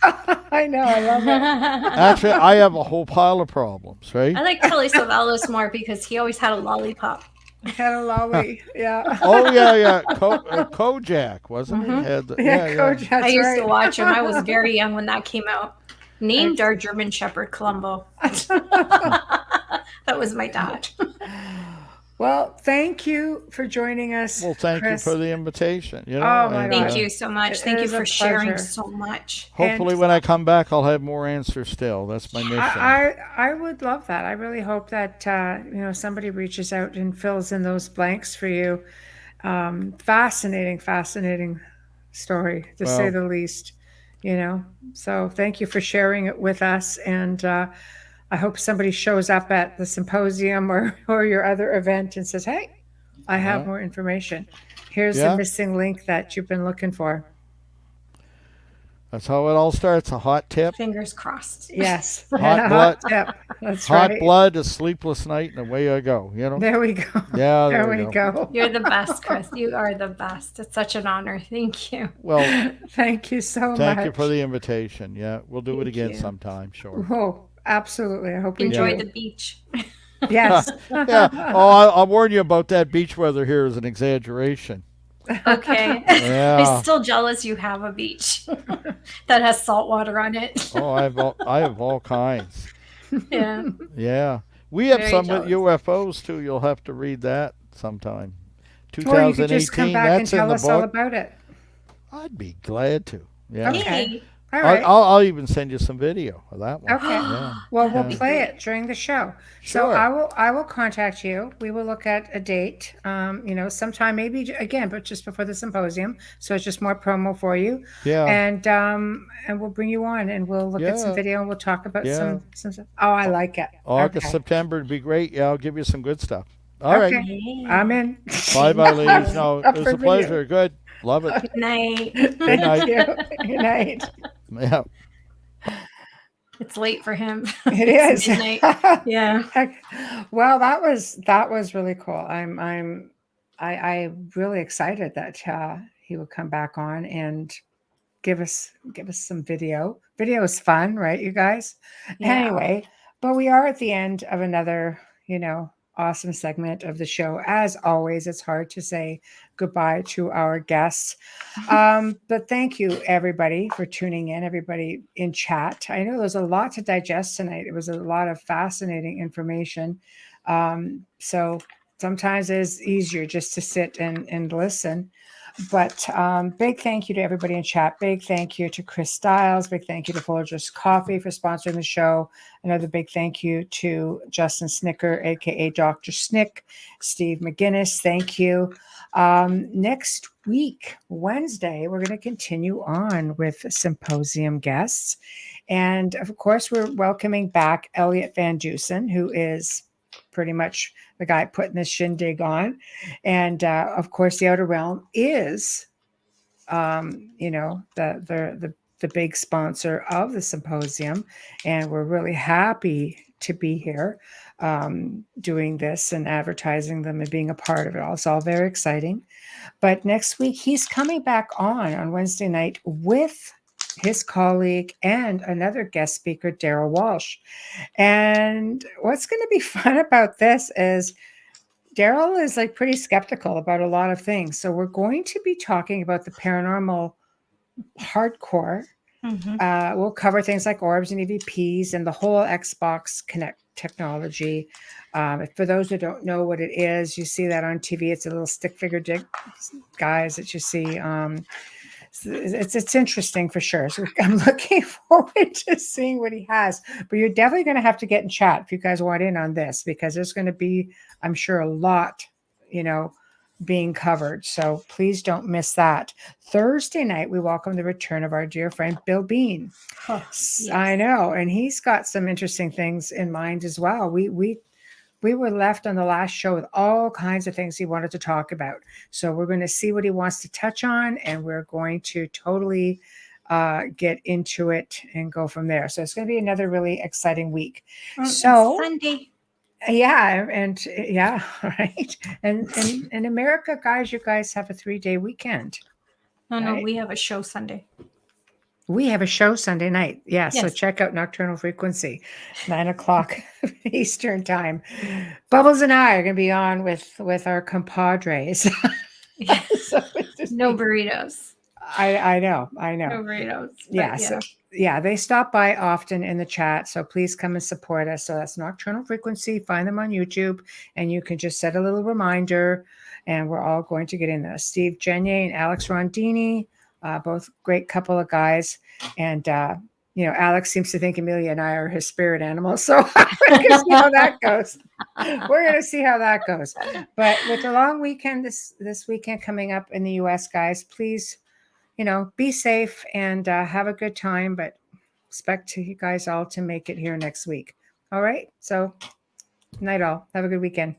I know. I love it. Actually, I have a whole pile of problems, right? I like Telly Savalas more because he always had a lollipop. Had a lolly. Yeah. Oh yeah. Kojak, wasn't it? Had the- Yeah, Coach. That's I used right. to watch him. I was very young when that came out. Named our German Shepherd Columbo. That was my dad. Well, thank you for joining us. Well, thank Chris. you for the invitation. Oh, my and, God. Thank you so much. It Thank you is a for sharing pleasure. so much. Hopefully, And- when I come back, I'll have more answers still. That's my mission. I would love that. I really hope that somebody reaches out and fills in those blanks for you. Fascinating story to say Well- the least. So thank you for sharing it with us, and I hope somebody shows up at the symposium or your other event and says, "Hey, I have more information. Here's Yeah. the missing link that you've been looking for." That's how it all starts. A hot tip, Fingers crossed. Yes. Hot blood. Tip. That's hot right. blood, a sleepless night, and away I go. There we go. Yeah, There we we go. You're the best, Chris. You are the best. It's such an honor. Thank you. Well, Thank you so much. thank you for the invitation. Yeah, we'll do it Thank again you. sometime. Sure. Oh, absolutely. I hope we Enjoy do. the beach. Yes. Yeah. Oh, I'll warn you about that beach weather here is an exaggeration. Okay. Yeah. I'm still jealous you have a beach that has salt water on it. Oh, I have all kinds. Yeah. Yeah. We have Very some jealous. with UFOs too. You'll have to read that sometime. Or you could 2018. just come back and That's in tell the us all book. about it. I'd be glad to. Yeah. Okay. Hey. All right. I'll even send you some video of that one. Okay. Yeah. Well, we'll Yeah. play it during the show. So Sure. I will contact you. We will look at a date. Sometime maybe again, but just before the symposium. So it's just more promo for you. Yeah. And we'll bring you on and we'll look at some Yeah. video and we'll talk about Yeah. some stuff. Oh, I like it. August, Okay. September would be great. Yeah, I'll give you some good stuff. All right. Okay. Hey. I'm in. Bye, ladies. No, it Up was for a video. pleasure. Good. Love it. Good night. Thank night. you. Good night. Yeah. It's late for him. It It's is. midnight. Yeah. Well, that was really cool. I really excited that he would come back on and give us some video. Video is fun, right, you guys? Yeah. Anyway, but we are at the end of another, awesome segment of the show. As always, it's hard to say goodbye to our guests. But thank you, everybody, for tuning in, everybody in chat. I know there's a lot to digest tonight. It was a lot of fascinating information. So sometimes it's easier just to sit and listen. But big thank you to everybody in chat. Big thank you to Chris Stiles. Big thank you to Folgers Coffee for sponsoring the show. Another big thank you to Justin Snicker, aka Dr. Snick, Steve McGinnis. Thank you. Next week, Wednesday, we're going to continue on with Symposium guests. And of course, we're welcoming back Elliot Van Dusen, who is pretty much the guy putting this shindig on. And of course, the Outer Realm is, the big sponsor of the symposium. And we're really happy to be here doing this and advertising them and being a part of it all. It's all very exciting. But next week, he's coming back on Wednesday night with his colleague and another guest speaker, Daryl Walsh. And what's going to be fun about this is Daryl is like pretty skeptical about a lot of things. So we're going to be talking about the paranormal hardcore. Mm-hmm. We'll cover things like orbs and EVPs and the whole Xbox Connect technology. For those who don't know what it is, you see that on TV. It's a little stick figure guys that you see. It's interesting for sure. So I'm looking forward to seeing what he has. But you're definitely going to have to get in chat if you guys want in on this, because there's going to be, I'm sure, a lot, being covered. So please don't miss that. Thursday night, we welcome the return of our dear friend Bill Bean. Oh, yes. I know, and he's got some interesting things in mind as well. We were left on the last show with all kinds of things he wanted to talk about. So we're going to see what he wants to touch on, and we're going to totally get into it and go from there. So it's going to be another really exciting week. So Sunday. Yeah, and yeah, right. And in America, guys, you guys have a 3-day weekend. No, right? we have a show Sunday. We have a show Sunday night. Yeah, so Yes. check out Nocturnal Frequency, 9:00 Eastern time. Bubbles and I are going to be on with our compadres. So it's just No burritos. I know. No burritos. Yeah, so they stop by often in the chat, so please come and support us. So that's Nocturnal Frequency. Find them on YouTube, and you can just set a little reminder, and we're all going to get in there. Steve Genier and Alex Rondini, both great couple of guys, and Alex seems to think Amelia and I are his spirit animals, so we're going to see how that goes. We're going to see how that goes. But with the long weekend, this weekend coming up in the U.S., guys, please, be safe and have a good time, but expect you guys all to make it here next week. All right. So night all. Have a good weekend.